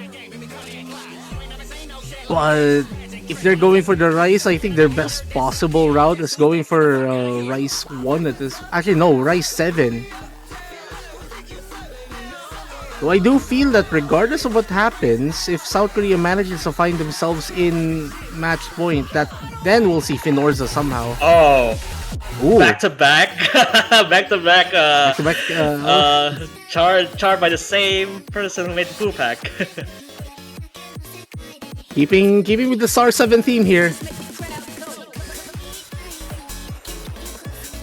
But if they're going for the Rice, I think their best possible route is going for Rice 1 at this. Actually, no, Rice 7. So I do feel that regardless of what happens, if South Korea manages to find themselves in match point, that then we'll see Finorza somehow. Oh, Ooh, back to back, back to back. back-to-back, Charred by the same person who made the Poo Pack. keeping with the SAR 7 theme here.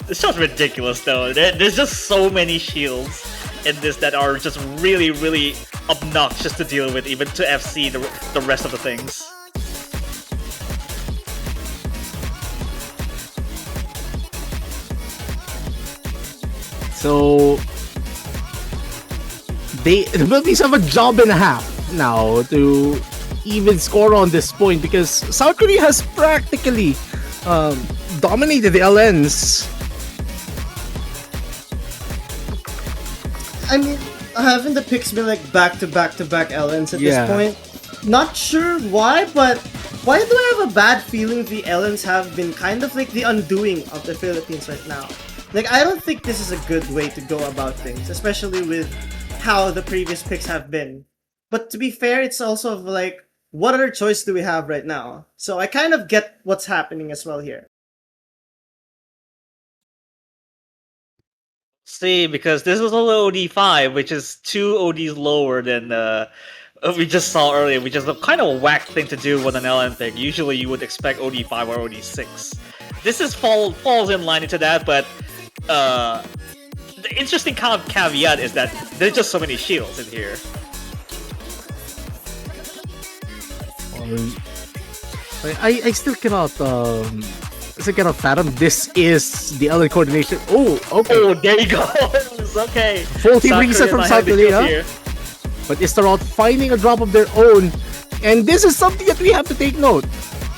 This shot's ridiculous though. There's just so many shields in this that are just really obnoxious to deal with, even to FC the rest of the things. So the Philippines have a job and a half now to even score on this point, because South Korea has practically dominated the LNs. I mean, haven't the picks been like back to back LNs at Yeah. this point? Not sure why, but why do I have a bad feeling the LNs have been kind of like the undoing of the Philippines right now? Like, I don't think this is a good way to go about things, especially with how the previous picks have been. But to be fair, it's also like, what other choice do we have right now? So I kind of get what's happening as well here. See, because this was only OD5, which is 2 ODs lower than we just saw earlier, which is a kind of a whack thing to do with an LN pick. Usually you would expect OD5 or OD6. This is falls in line into that, but the interesting kind of caveat is that there's just so many shields in here. I still cannot fathom this is the LA coordination. Oh, okay. Oh, there you go. Okay. Full team reset from South Korea. But Istaroth finding a drop of their own. And this is something that we have to take note.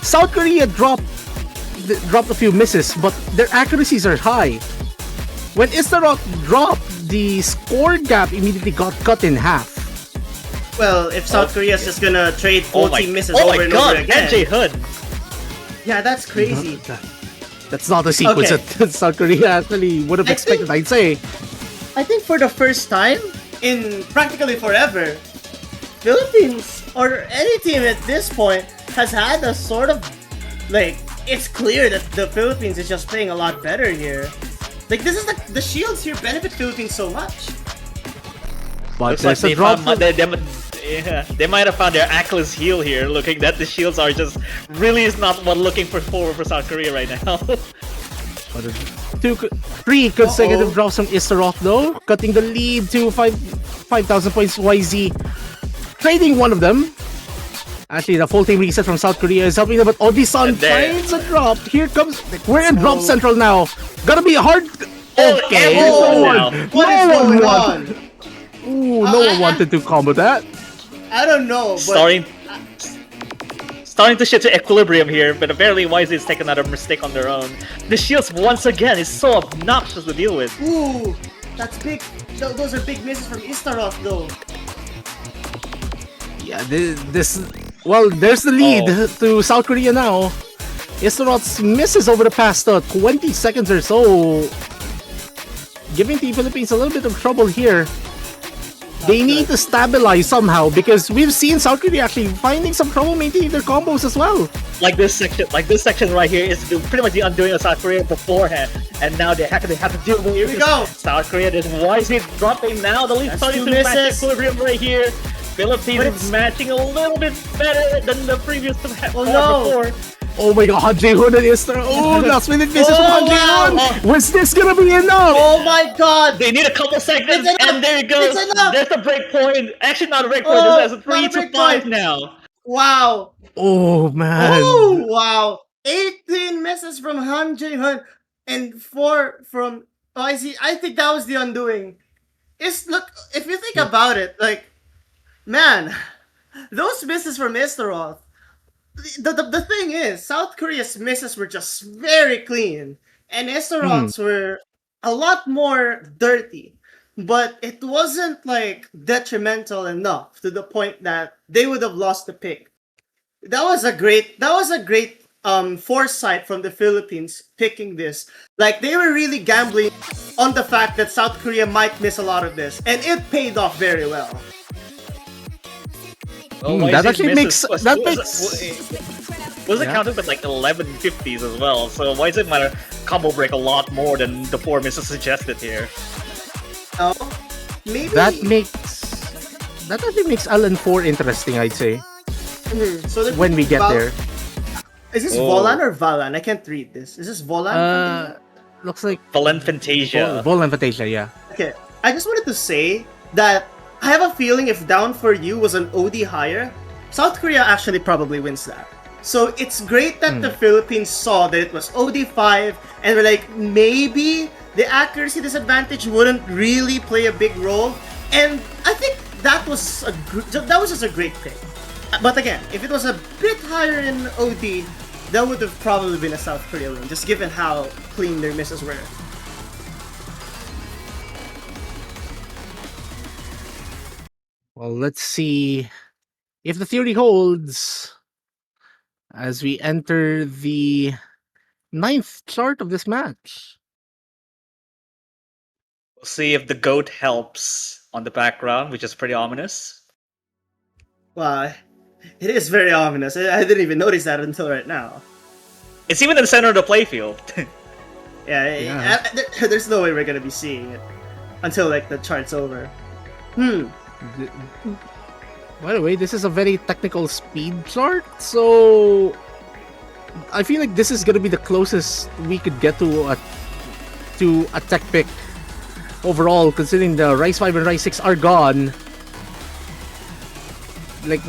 South Korea dropped a few misses, but their accuracies are high. When Istaroth dropped, the score gap immediately got cut in half. Well, if South Korea's just gonna trade full team misses over and over again. NJ Hood. Yeah, that's crazy. That's not a sequence that South Korea actually would have expected, I'd say. I think for the first time in practically forever, Philippines or any team at this point has had a sort of like, it's clear that the Philippines is just playing a lot better here. Like, this is the shields here benefit Philippines so much. But Looks like there's a drop. they might have found their Achilles heel here, looking that the shields are just really is not what looking forward for South Korea right now. Three consecutive drops from Istaroth though, cutting the lead to 5,000 points. YZ trading one of them. Actually, the full team reset from South Korea is helping them, but Odisan finds a drop. Here comes, we're in drop central now. Gotta be hard. Okay, What is going on? Ooh, no one wanted to combo that. I don't know, but starting to shift to equilibrium here, but apparently YZ is taking another mistake on their own. The shields once again is so obnoxious to deal with. Ooh, that's big. Those are big misses from Istaroth though. Yeah, well, there's the lead to South Korea now. Istaroth's misses over the past 20 seconds or so, giving the Philippines a little bit of trouble here. They need to stabilize somehow because we've seen South Korea actually finding some trouble maintaining their combos as well. Like this section right here is pretty much the undoing of South Korea beforehand, and now they have to deal with it. Here we go. South Korea is wisely dropping now. The lead starting to match equilibrium right here. Philippines is matching a little bit better than the previous before. Oh my god, Jaehoon and Istaroth. Oh, last minute misses from Jaehoon. Was this gonna be enough? Oh my god! They need a couple seconds, and there it goes. There's the break point. Actually, not a break point. This is a 3 to 5 now. Wow. Oh man. Oh wow. 18 misses from Han Jae-hoon and 4 from YZ. I think that was the undoing. Look, if you think about it, like, man, those misses from Istaroth. The thing is, South Korea's misses were just very clean, and Istaroth's were a lot more dirty. But it wasn't like detrimental enough to the point that they would have lost the pick. That was a great foresight from the Philippines picking this. Like, they were really gambling on the fact that South Korea might miss a lot of this, and it paid off very well. That actually makes was it counted with like 1150s as well? So why is it matter combo break a lot more than the 4 misses suggested here? Oh, maybe that actually makes LN4 interesting, I'd say. So when we get there. Is this Volan or Valan? I can't read this. Is this Volan? Looks like Volan Fantasia. Volan Fantasia, yeah. Okay, I just wanted to say that I have a feeling if Down For You was an OD higher, South Korea actually probably wins that. So it's great that the Philippines saw that it was OD5 and we're like, maybe the accuracy disadvantage wouldn't really play a big role. And I think that was just a great pick. But again, if it was a bit higher in OD, that would have probably been a South Korea win, just given how clean their misses were. Well, let's see if the theory holds as we enter the 9th chart of this match. We'll see if the goat helps on the background, which is pretty ominous. Wow, it is very ominous. I didn't even notice that until right now. It's even in the center of the playfield. There's no way we're gonna be seeing it until like the chart's over. By the way, this is a very technical speed chart, so I feel like this is gonna be the closest we could get to a tech pick overall, considering the Rise 5 and Rise 6 are gone. Like,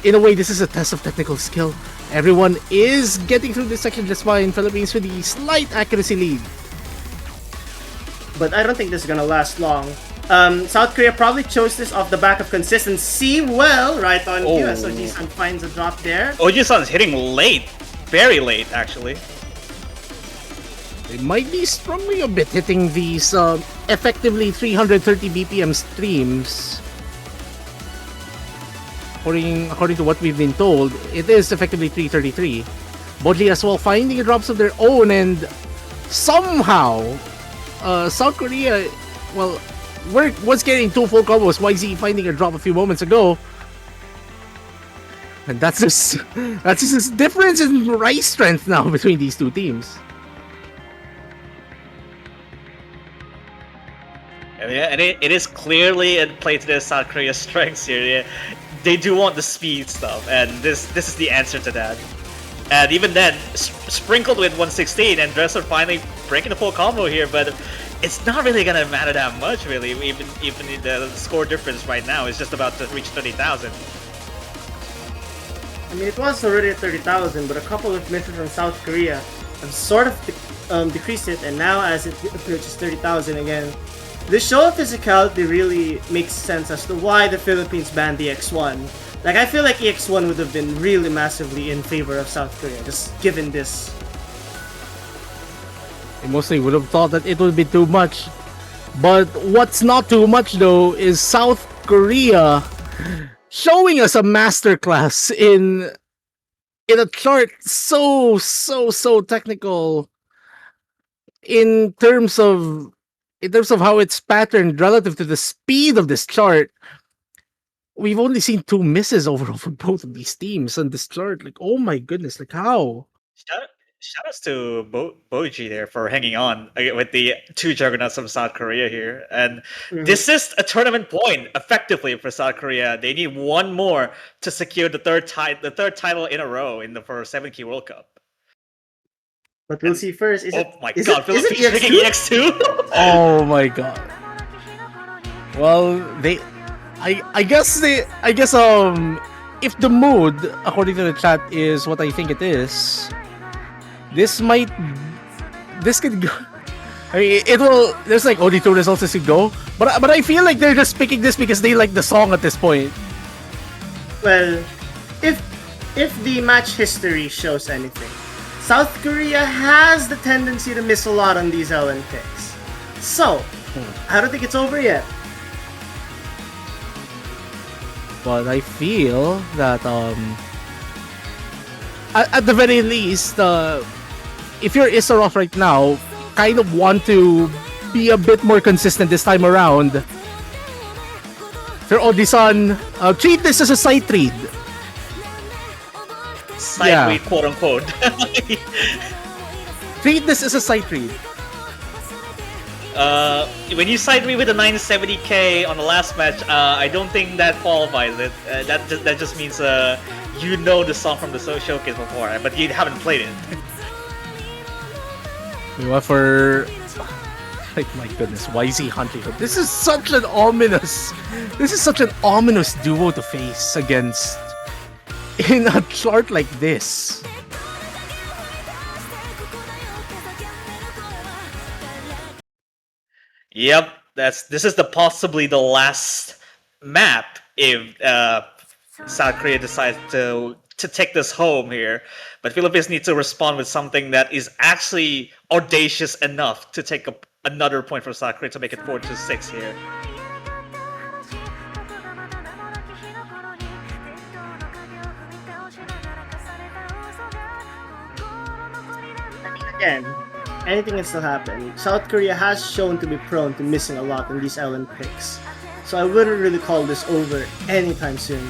in a way, this is a test of technical skill. Everyone is getting through this section just fine. Philippines with the slight accuracy lead. But I don't think this is gonna last long. South Korea probably chose this off the back of consistency. Well, right on cue. So Jisun finds a drop there. Oji-san is hitting late. Very late, actually. They might be struggling a bit hitting these effectively 330 BPM streams. According to what we've been told, it is effectively 333. Boji as well finding drops of their own, and somehow South Korea, well, was getting 2 full combos. YZ finding a drop a few moments ago. And that's just this difference in rice strength now between these two teams. Yeah, and it is clearly in play to the South Korea's strengths here. They do want the speed stuff, and this is the answer to that. And even then, sprinkled with 116, and Dresser finally breaking the full combo here, but it's not really gonna matter that much, really. Even the score difference right now is just about to reach 30,000. I mean, it was already at 30,000, but a couple of misses from South Korea have sort of decreased it, and now as it approaches 30,000 again, this show of physicality really makes sense as to why the Philippines banned the X1. Like, I feel like EX1 would have been really massively in favor of South Korea, just given this. I mostly would have thought that it would be too much. But what's not too much, though, is South Korea showing us a masterclass in a chart so technical in terms of how it's patterned relative to the speed of this chart. We've only seen 2 misses overall for both of these teams on this chart. Like, oh my goodness, like how? Shoutouts to Boji there for hanging on with the 2 juggernauts from South Korea here. And this is a tournament point, effectively, for South Korea. They need 1 more to secure the third title in a row for 7K World Cup. But we'll see first. God, Philippines picking EX2? Oh my god. Well, I guess if the mood, according to the chat, is what I think it is, this could go. I mean, it will. There's like only 2 results as you go, but I feel like they're just picking this because they like the song at this point. Well, if the match history shows anything, South Korea has the tendency to miss a lot on these LN picks. So, I don't think it's over yet. But I feel that at the very least, if you're Isarov right now, kind of want to be a bit more consistent this time around. For Odisan, treat this as a sight read. Sight read, quote unquote. Treat this as a sight read. When you side me with a 970k on the last match, I don't think that qualifies it. That just means you know the song from the showcase before, but you haven't played it. You know, for like, my goodness, YZ hunting. This is such an ominous duo to face against in a chart like this. Yep, this is possibly the last map if South Korea decides to take this home here. But Philippines need to respond with something that is actually audacious enough to take another point from South Korea to make it 4-6 here. Again, anything can still happen. South Korea has shown to be prone to missing a lot in these LN picks. So I wouldn't really call this over anytime soon.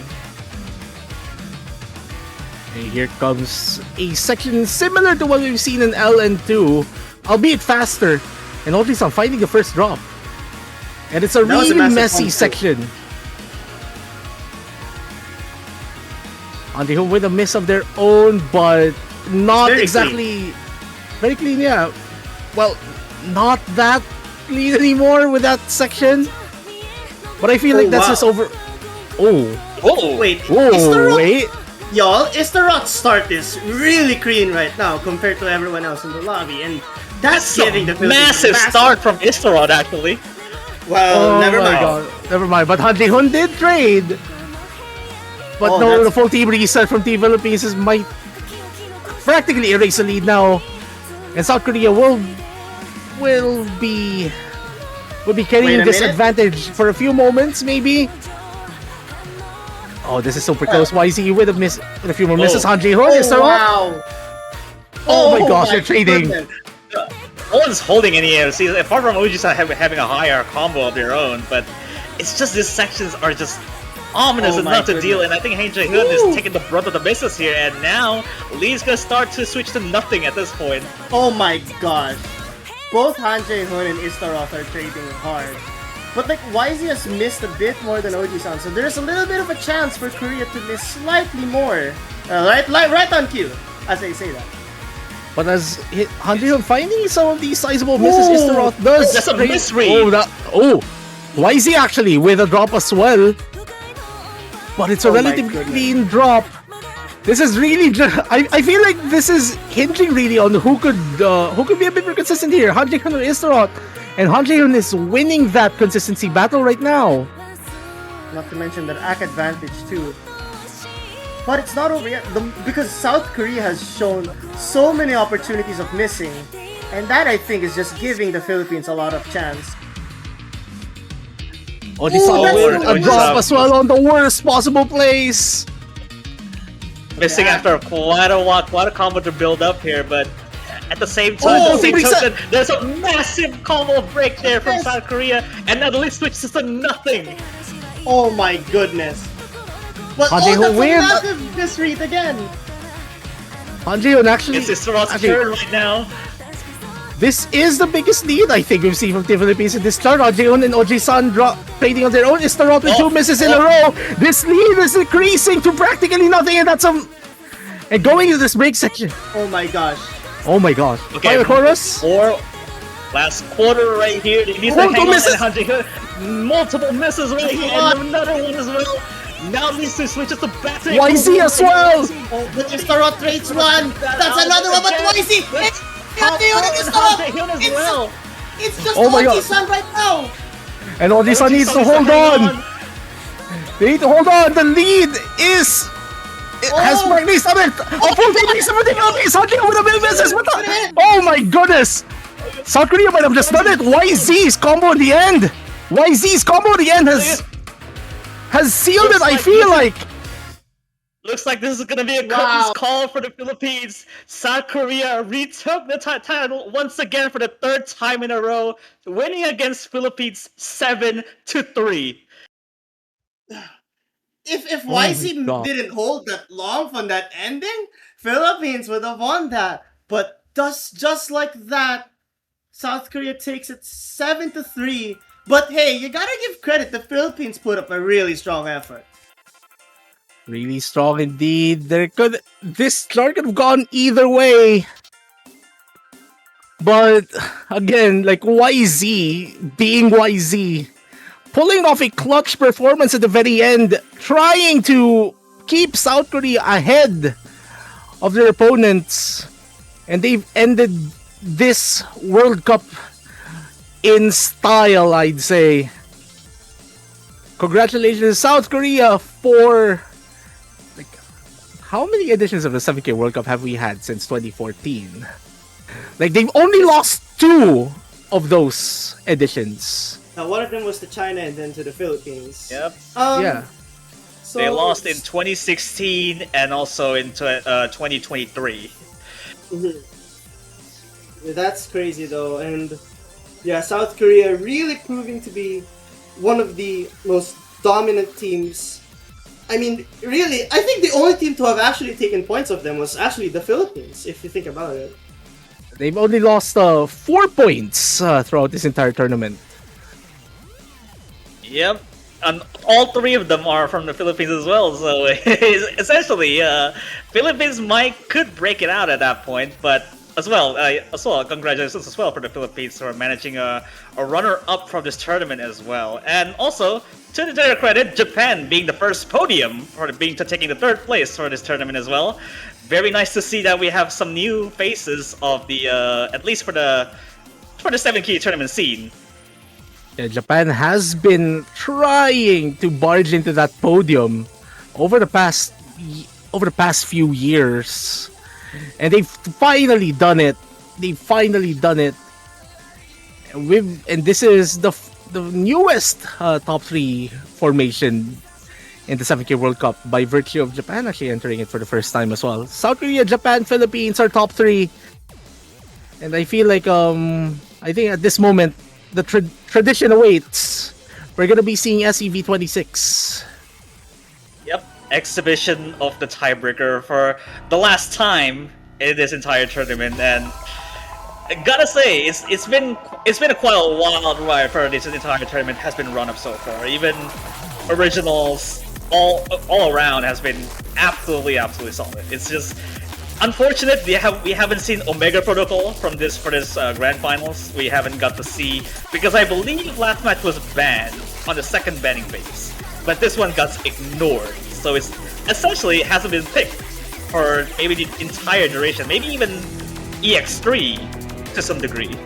And here comes a section similar to what we've seen in LN2, albeit faster. And Otis on finding the first drop. And it's a really messy section. On the home with a miss of their own, but not exactly very clean, yeah. Well, not that clean anymore with that section. But I feel like that's just over. Oh. Oh, Wait, Whoa, is the rock, wait. y'all? Is the rock start is really clean right now compared to everyone else in the lobby, and that's that's a giving the Philippines massive start from Istarod, actually. Well, Oh never my mind. god. Never mind. But Hun did trade. But Oh, no, that's- the full team reset from Team Philippines is might practically erase the lead now. And South Korea will be Wait carrying a this minute. advantage for a few moments, maybe. Oh, this is super close. YZ with a few more misses. Han Jae-hoon is Oh, the wow. Oh my gosh, they're trading. goodness. No one's holding any AOCs, apart from Uji-san having a higher combo of their own, but it's just these sections are just ominous Oh my enough to deal, goodness. and I think Han Jae-hoon is taking the brunt of the misses here, and now Lee's gonna start to switch to nothing at this point. Oh my gosh. Both Han Jae-hoon and Istaroth are trading hard. But like YZ has missed a bit more than Oji-san, so there's a little bit of a chance for Korea to miss slightly more. Right on cue, as I say that. But as Han Jae-hoon finding some of these sizable misses, Ooh, Istaroth does. that's a trade- misread. YZ actually with a drop as well. But it's a Oh my relatively goodness. clean drop. This is really I feel like this is hinging really on who could be a bit more consistent here. Han Jae-hoon or Istaroth. And Han Jae-hoon is winning that consistency battle right now. Not to mention the ACK advantage too. But it's not over yet because South Korea has shown so many opportunities of missing, and that I think is just giving the Philippines a lot of chance. Oji-san that's with the a drop one. as well on the worst possible place. Missing Yeah. after quite a combo to build up here, but at the same time, Oh, at the same reset. token, there's a massive combo break there from Yes. South Korea, and now the lead switches to nothing. Oh my goodness. But Han Jae-hoon that's a win. massive misread again. Han Jae-hoon actually, It's Istarot's actually, turn right now. this is the biggest lead I think we've seen from the Philippines in this start. Han Jae-hoon and Oji-san trading on their own. Istaroth with Oh, 2 misses in a row. This lead is increasing to practically nothing, and that's and going into this break section. Oh my gosh. Oh my gosh. Okay. Final chorus. Or last quarter right here. He's Oh, hang two on, misses. and Han Jae-hoon, multiple misses right here, What? and another one as well. Now these two switches to back to YZ as well. Oh, but Istaroth trades one. That's another one. But YZ, it's Han Han Jae-hoon as It's- well. It's just Oh my God. Oji-san right now. And Oji-san needs to hold on. They need to hold on. The lead is. It has Oh. practically started. A full team reset for the Philippines. Han Jae-hoon with a big misses. What the? Oh my goodness. South Korea might have just done it. YZ's combo in the end. YZ's combo in the end has sealed it. I feel like. Looks like this is gonna be a Wow. curtains call for the Philippines. South Korea retook the title once again for the 3rd time in a row, winning against Philippines 7-3. If my YZ God. didn't hold that long from that ending, Philippines would have won that. But just like that, South Korea takes it 7-3. But hey, you gotta give credit. The Philippines put up a really strong effort. Really strong indeed. This start could have gone either way. But again, like YZ being YZ, pulling off a clutch performance at the very end, trying to keep South Korea ahead of their opponents, and they've ended this World Cup in style, I'd say. Congratulations, South Korea, for how many editions of the 7K World Cup have we had since 2014? Like, they've only lost 2 of those editions. Now, one of them was to China and then to the Philippines. Yep. Yeah. So They lost in 2016 and also in 2023. That's crazy though, and yeah, South Korea really proving to be one of the most dominant teams. I mean, really, I think the only team to have actually taken points of them was actually the Philippines, if you think about it. They've only lost 4 points throughout this entire tournament. Yep. And all 3 of them are from the Philippines as well, so essentially, Philippines could break it out at that point, but as well, congratulations as well for the Philippines for managing a runner-up from this tournament as well. And also, to their credit, Japan being the first podium for taking the third place for this tournament as well. Very nice to see that we have some new faces of the at least for the 7 key tournament scene. Yeah, Japan has been trying to barge into that podium over the past few years, and they've finally done it. They've finally done it. And this is the newest top three formation in the 7K World Cup by virtue of Japan actually entering it for the first time as well. South Korea, Japan, Philippines are top three, and I feel like I think at this moment the tradition awaits. We're gonna be seeing SEV26. Yep, exhibition of the tiebreaker for the last time in this entire tournament, and I gotta say it's been a quite a wild ride for this entire tournament. Has been run up so far. Even originals all around has been absolutely solid. It's just unfortunate we haven't seen Omega Protocol for this grand finals. We haven't got to see because I believe last match was banned on the second banning phase, but this one got ignored. So it's essentially hasn't been picked for maybe the entire duration, maybe even EX3 to some degree.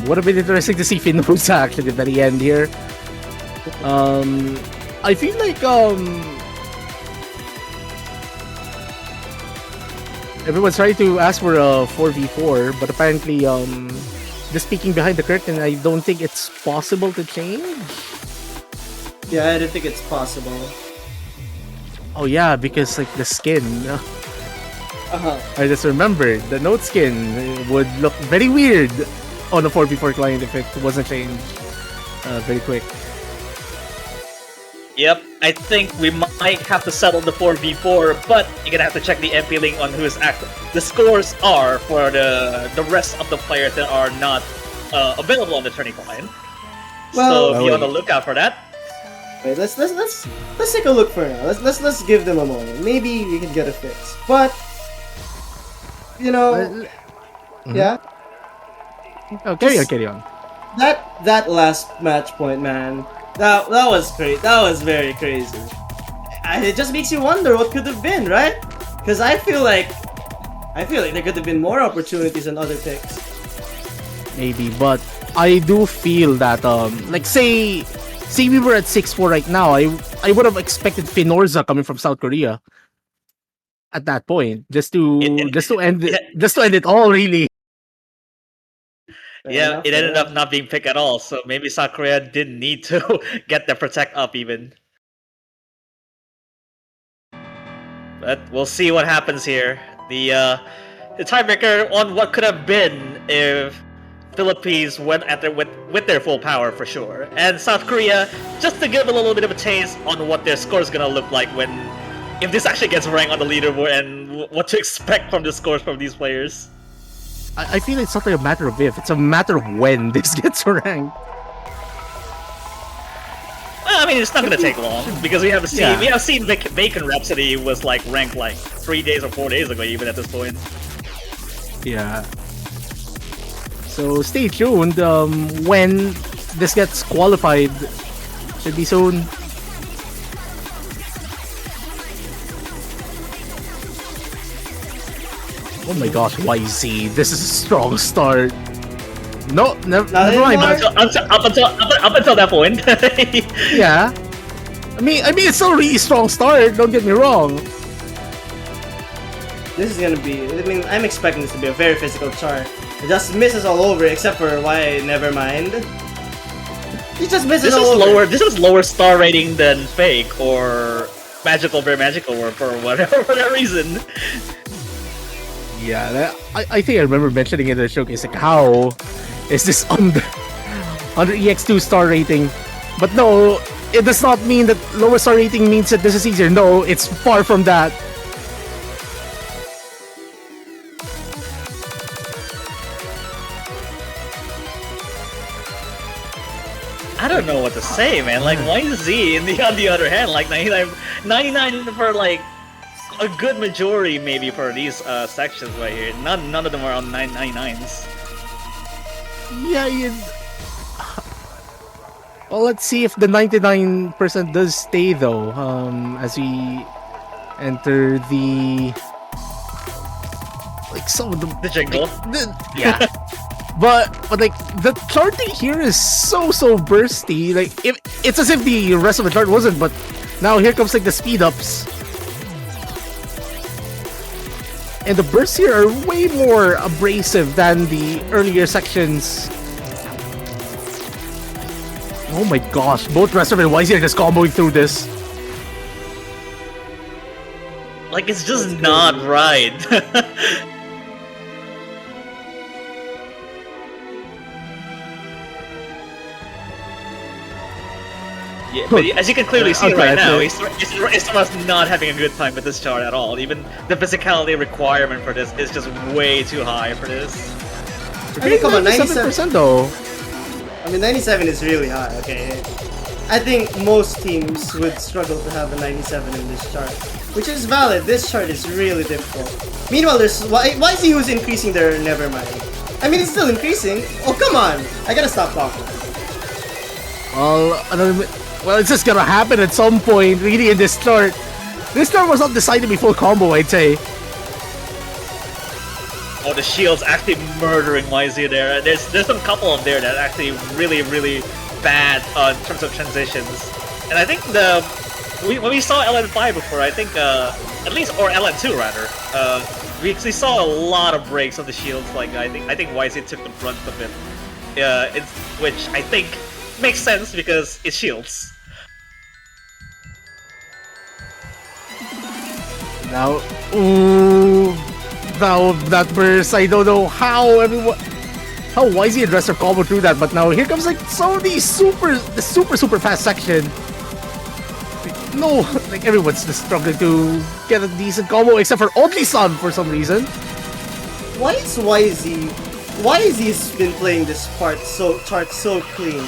Would have been interesting to see Finosa actually at the very end here. I feel like everyone's trying to ask for a 4v4, but apparently just peeking behind the curtain, I don't think it's possible to change. Yeah, I don't think it's possible. Oh yeah, because like the skin. Uh-huh. I just remembered the note skin would look very weird on a 4v4 client if it wasn't changed very quick. Yep, I think we might have to settle the 4v4, but you're gonna have to check the MP link on who's the scores are for the rest of the players that are not available on the tourney client. Well, so be on the lookout for that. Wait, let's take a look for now. Let's give them a moment. Maybe we can get a fix. But you know, yeah. Oh, carry on. That last match point, man. That was great. That was very crazy. It just makes you wonder what could have been, right? Because I feel like there could have been more opportunities than other picks. Maybe, but I do feel that like say we were at 6-4 right now, I would have expected Finorza coming from South Korea at that point just to end it all really. Yeah, it ended up not being picked at all, so maybe South Korea didn't need to get the protect up even. But we'll see what happens here. The tiebreaker on what could have been if Philippines went at with their full power for sure, and South Korea just to give a little bit of a taste on what their score is gonna look like if this actually gets ranked on the leaderboard and what to expect from the scores from these players. I feel it's not like a matter of if, it's a matter of when this gets ranked. Well, I mean, it's not gonna take long because we have seen Bacon Rhapsody was like ranked like 3 days or 4 days ago, even at this point. Yeah. So stay tuned. When this gets qualified, should be soon. Oh my gosh, YZ, this is a strong start. No, never mind. Up until that point. Yeah. I mean, it's still a really strong start. Don't get me wrong. This is gonna be. I mean, I'm expecting this to be a very physical chart. It just misses all over, except for why. Never mind. It just misses all over. This is lower star rating than Fake or Magical, Very Magical, or for whatever reason. Yeah, I think I remember mentioning it in the showcase, like how is this under EX2 star rating? But no, it does not mean that lower star rating means that this is easier. No, it's far from that. I don't know what to say, man. Like, YZ on the other hand, like 99 for like a good majority maybe for these sections right here. None of them are on 999s. Yeah, well, let's see if the 99% does stay though. As we enter the like some of The jingle. yeah. But like the charting here is so bursty. Like if it's as if the rest of the chart wasn't, but now here comes like the speed ups. And the bursts here are way more abrasive than the earlier sections. Oh my gosh, both Reserve and YZ are just comboing through this. Like, it's just not right. Yeah, but as you can clearly see right now, Isama's not having a good time with this chart at all. Even the physicality requirement for this is just way too high for this. I mean, come on, 97% though. I mean, 97 is really high, okay? I think most teams would struggle to have a 97 in this chart. Which is valid, this chart is really difficult. Meanwhile, there's YZ who's increasing their Nevermind. I mean, it's still increasing. Oh, come on! I gotta stop talking. Well, it's just gonna happen at some point, really, in this chart. This chart was not designed to be full combo, I'd say. Oh, the shield's actually murdering YZ there. There's some couple of there that are actually really bad in terms of transitions. And I think when we saw LN5 before, I think at least, or LN2 rather, we actually saw a lot of breaks of the shields. Like I think YZ took the brunt of it, which I think makes sense because it's shields. Now, ooh, now that burst, I don't know how YZ addressed their combo through that, but now here comes like some of these super fast section. No, like everyone's just struggling to get a decent combo except for Oddly-san for some reason. Why is YZ? YZ's been playing this chart so clean.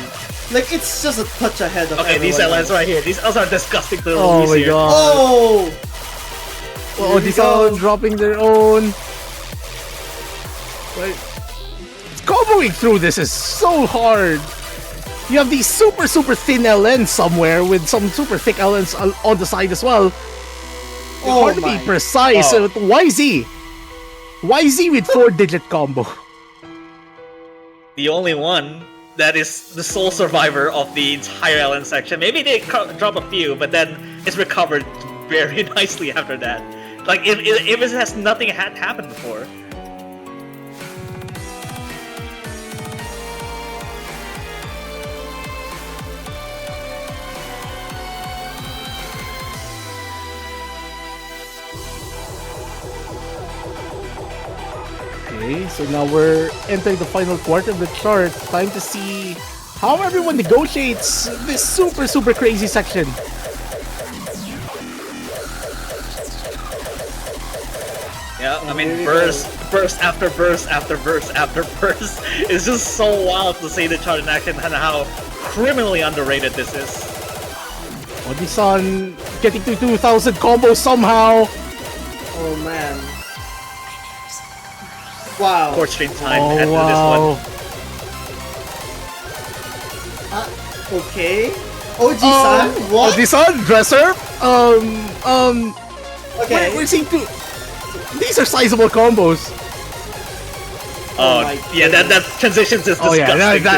Like, it's just a touch ahead of okay, these LNs right here. These LNs are disgusting to oh release my here. god. Oh! Oh, these are dropping their own. Like, comboing through this is so hard. You have these super thin LNs somewhere with some super thick LNs on the side as well. It's hard to be precise. Oh. YZ with 4-digit combo. The only one that is the sole survivor of the entire LN section. Maybe they drop a few, but then it's recovered very nicely after that. Like, if it has nothing had happened before. Okay, so now we're entering the final quarter of the chart. Time to see how everyone negotiates this super crazy section. Yeah, I mean, burst after burst after burst after burst. It's just so wild to see the chart in action and how criminally underrated this is. Oddly-san getting to 2,000 combos somehow. Oh man. Wow. Court stream time Oh after wow. this one. Okay. OG-san? What? Oddly-san, dresser. Okay. We're seeing two. These are sizable combos. Oh, my yeah, that transition is disgusting. Oh yeah,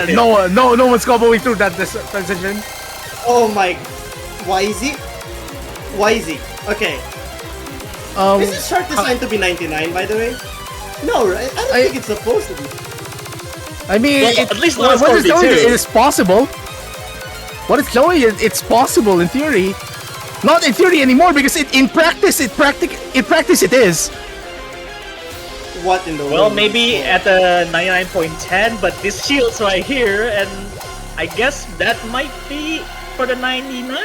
no one's comboing through that transition. Oh my. YZ? YZ. Okay. Is this chart designed to be 99, by the way? No, right? I don't think it's supposed to be. I mean, Well, at least what last it's showing 42. it is possible. What it's showing is it's possible in theory. Not in theory anymore because in practice it is. What in the world? Well, maybe at the 99.10, but this shield's right here, and I guess that might be for the 99?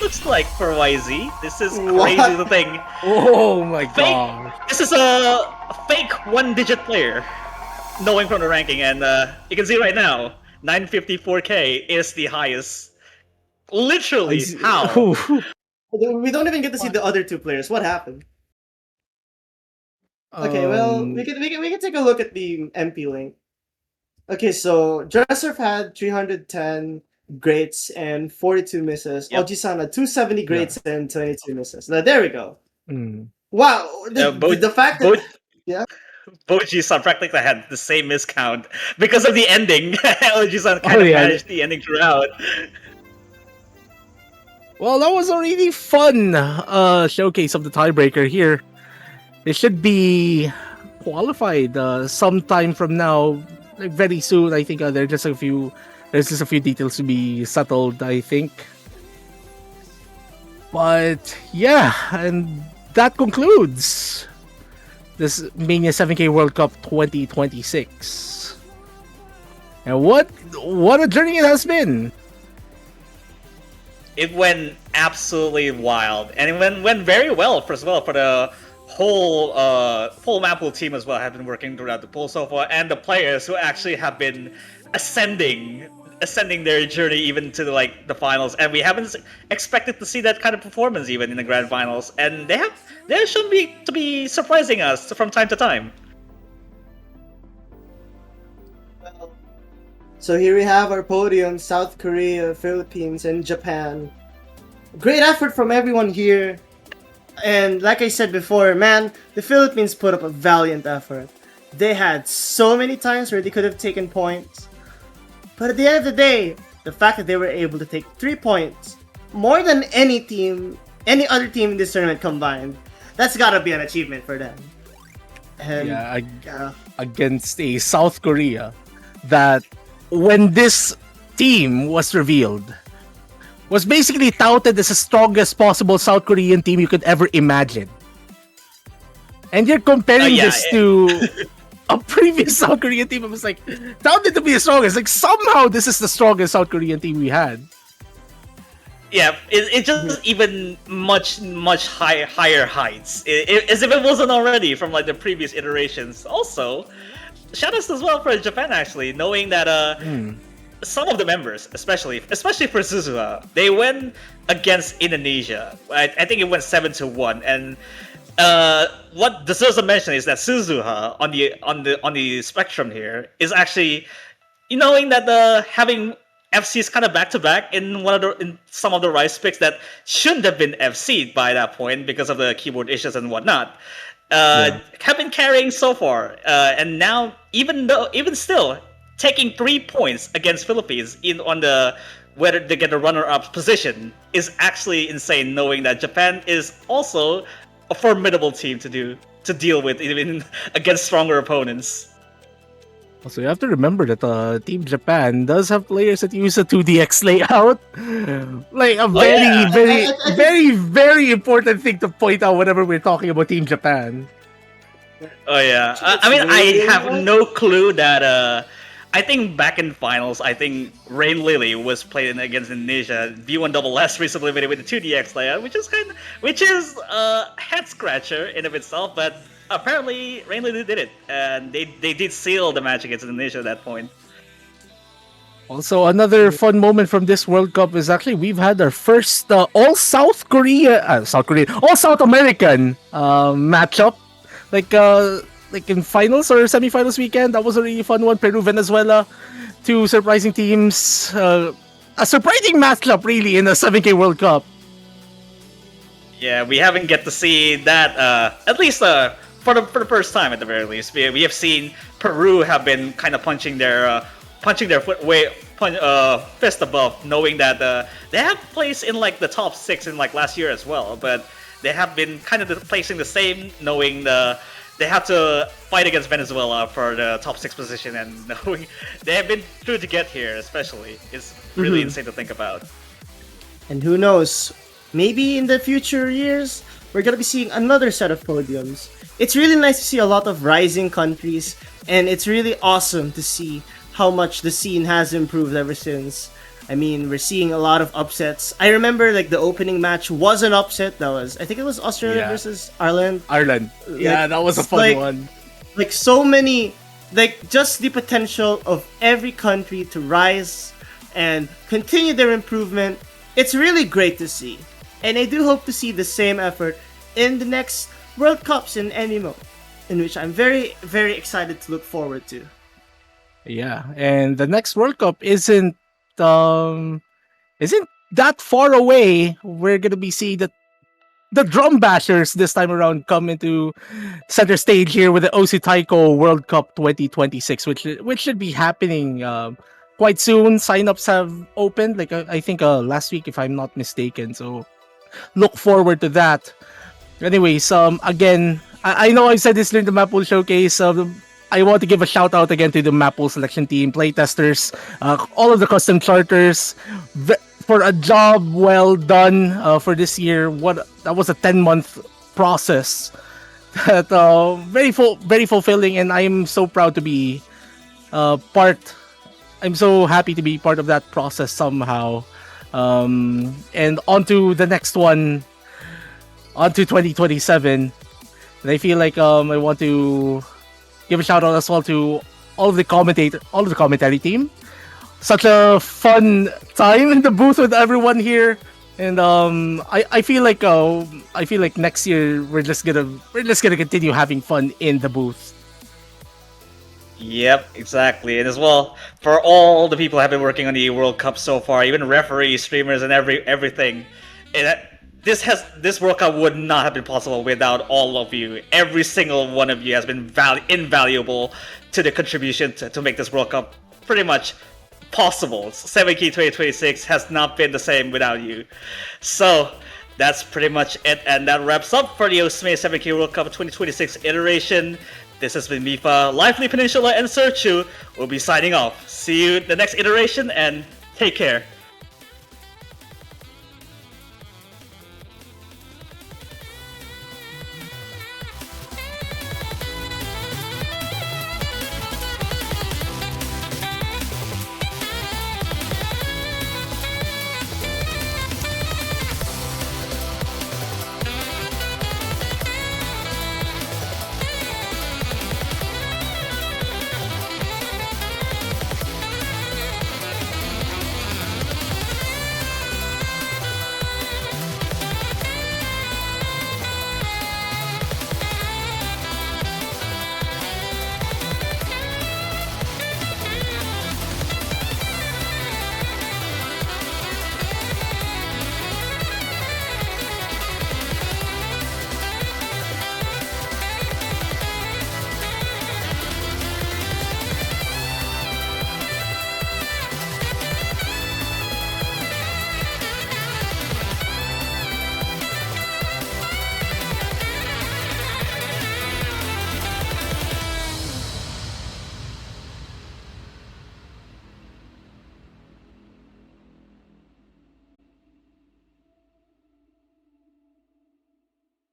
Looks like for YZ. This is crazy What? to think. Oh my Fake. god. This is a fake one-digit player, knowing from the ranking, and you can see right now, 954K is the highest. Literally, see. how? We don't even get to see the other two players. What happened? Okay, well, Um, we can take a look at the MP link. Okay, so Dresser had 310 greats and 42 misses. Yep. Oji-san had 270 greats and 22 misses. Now there we go. Wow, Both the fact that both yeah. Oji-san practically had the same miscount because of the ending. Oji-san kind Oh, of yeah. managed the ending throughout. Well, that was a really fun showcase of the tiebreaker here. They should be qualified sometime from now, like very soon. I think there's just a few details to be settled, I think. But yeah, and that concludes this Mania 7K World Cup 2026. And what a journey it has been. It went absolutely wild, and it went very well for the whole Maple team as well. Have been working throughout the pool so far, and the players who actually have been ascending their journey even to the finals, and we haven't expected to see that kind of performance even in the grand finals, and they should be surprising us from time to time. So here we have our podium: South Korea, Philippines, and Japan. Great effort from everyone here. And like I said before, man, the Philippines put up a valiant effort. They had so many times where they could have taken points. But at the end of the day, the fact that they were able to take 3 points, more than any other team in this tournament combined, that's gotta be an achievement for them. And, Against a South Korea that, when this team was revealed, was basically touted as the strongest possible South Korean team you could ever imagine. And you're comparing this to a previous South Korean team. I was like, touted to be the strongest. Like, somehow this is the strongest South Korean team we had. Yeah, it just even much higher heights. As if it wasn't already from the previous iterations. Also, shoutouts as well for Japan actually, knowing that some of the members, especially for Suzuha, they went against Indonesia. I think it went 7-1, and what deserves a mention is that Suzuha on the spectrum here is actually, knowing that having FCs kind of back to back in some of the Rise picks that shouldn't have been FC'd by that point because of the keyboard issues and whatnot. Have been carrying so far, and now even still taking 3 points against Philippines on the whether they get the runner-up position is actually insane. Knowing that Japan is also a formidable team to deal with even against stronger opponents. Also, you have to remember that Team Japan does have players that use a 2DX layout. Like a very important thing to point out whenever we're talking about Team Japan. Oh yeah, I mean, I have no clue that. I think back in finals, I think Rain Lily was playing against Indonesia. V1SS recently made it with the 2DX layout, which is a head scratcher in of itself. But apparently, Rain Lily did it, and they did seal the match against Indonesia at that point. Also, another fun moment from this World Cup is actually we've had our first all South American matchup, like in finals or semifinals weekend. That was a really fun one. Peru, Venezuela, two surprising teams. A surprising matchup, really, in the 7K World Cup. Yeah, we haven't get to see that at least for the first time at the very least. We have seen Peru have been kind of punching their fist above, knowing that they have placed in the top 6 in last year as well, but they have been kind of placing the same, knowing they have to fight against Venezuela for the top 6 position, and knowing they have been through to get here, especially, is really insane to think about. And who knows, maybe in the future years, we're gonna be seeing another set of podiums. It's really nice to see a lot of rising countries, and it's really awesome to see how much the scene has improved ever since. I mean, we're seeing a lot of upsets. I remember the opening match was an upset. I think it was Australia versus Ireland. Yeah, that was a fun one. So many like just the potential of every country to rise and continue their improvement. It's really great to see. And I do hope to see the same effort in the next World Cups in any mode, in which I'm very, very excited to look forward to. Yeah, and the next World Cup isn't that far away. We're gonna be seeing the drum bashers this time around come into center stage here with the OC Taiko World Cup 2026, which should be happening quite soon. Signups have opened, like I think last week, if I'm not mistaken. So look forward to that. Anyways, again, I know I said this during the Mapple Showcase. I want to give a shout out again to the Mapple selection team, playtesters, all of the custom charters, for a job well done for this year. What that was a 10-month process that very fulfilling, and I'm so proud to be part. I'm so happy to be part of that process somehow. And on to the next one, on to 2027. And I feel like I want to give a shout out as well to all of the commentary team. Such a fun time in the booth with everyone here, and I feel like next year we're just gonna continue having fun in the booth. Yep, exactly. And as well, for all the people who have been working on the World Cup so far, even referees, streamers, and everything, this World Cup would not have been possible without all of you. Every single one of you has been invaluable to the contribution to make this World Cup pretty much possible. 7Key 2026 has not been the same without you. So that's pretty much it, and that wraps up for the Osme 7K World Cup 2026 iteration. This has been Mifa, Lively Peninsula, and Serchu. We'll be signing off. See you the next iteration, and take care.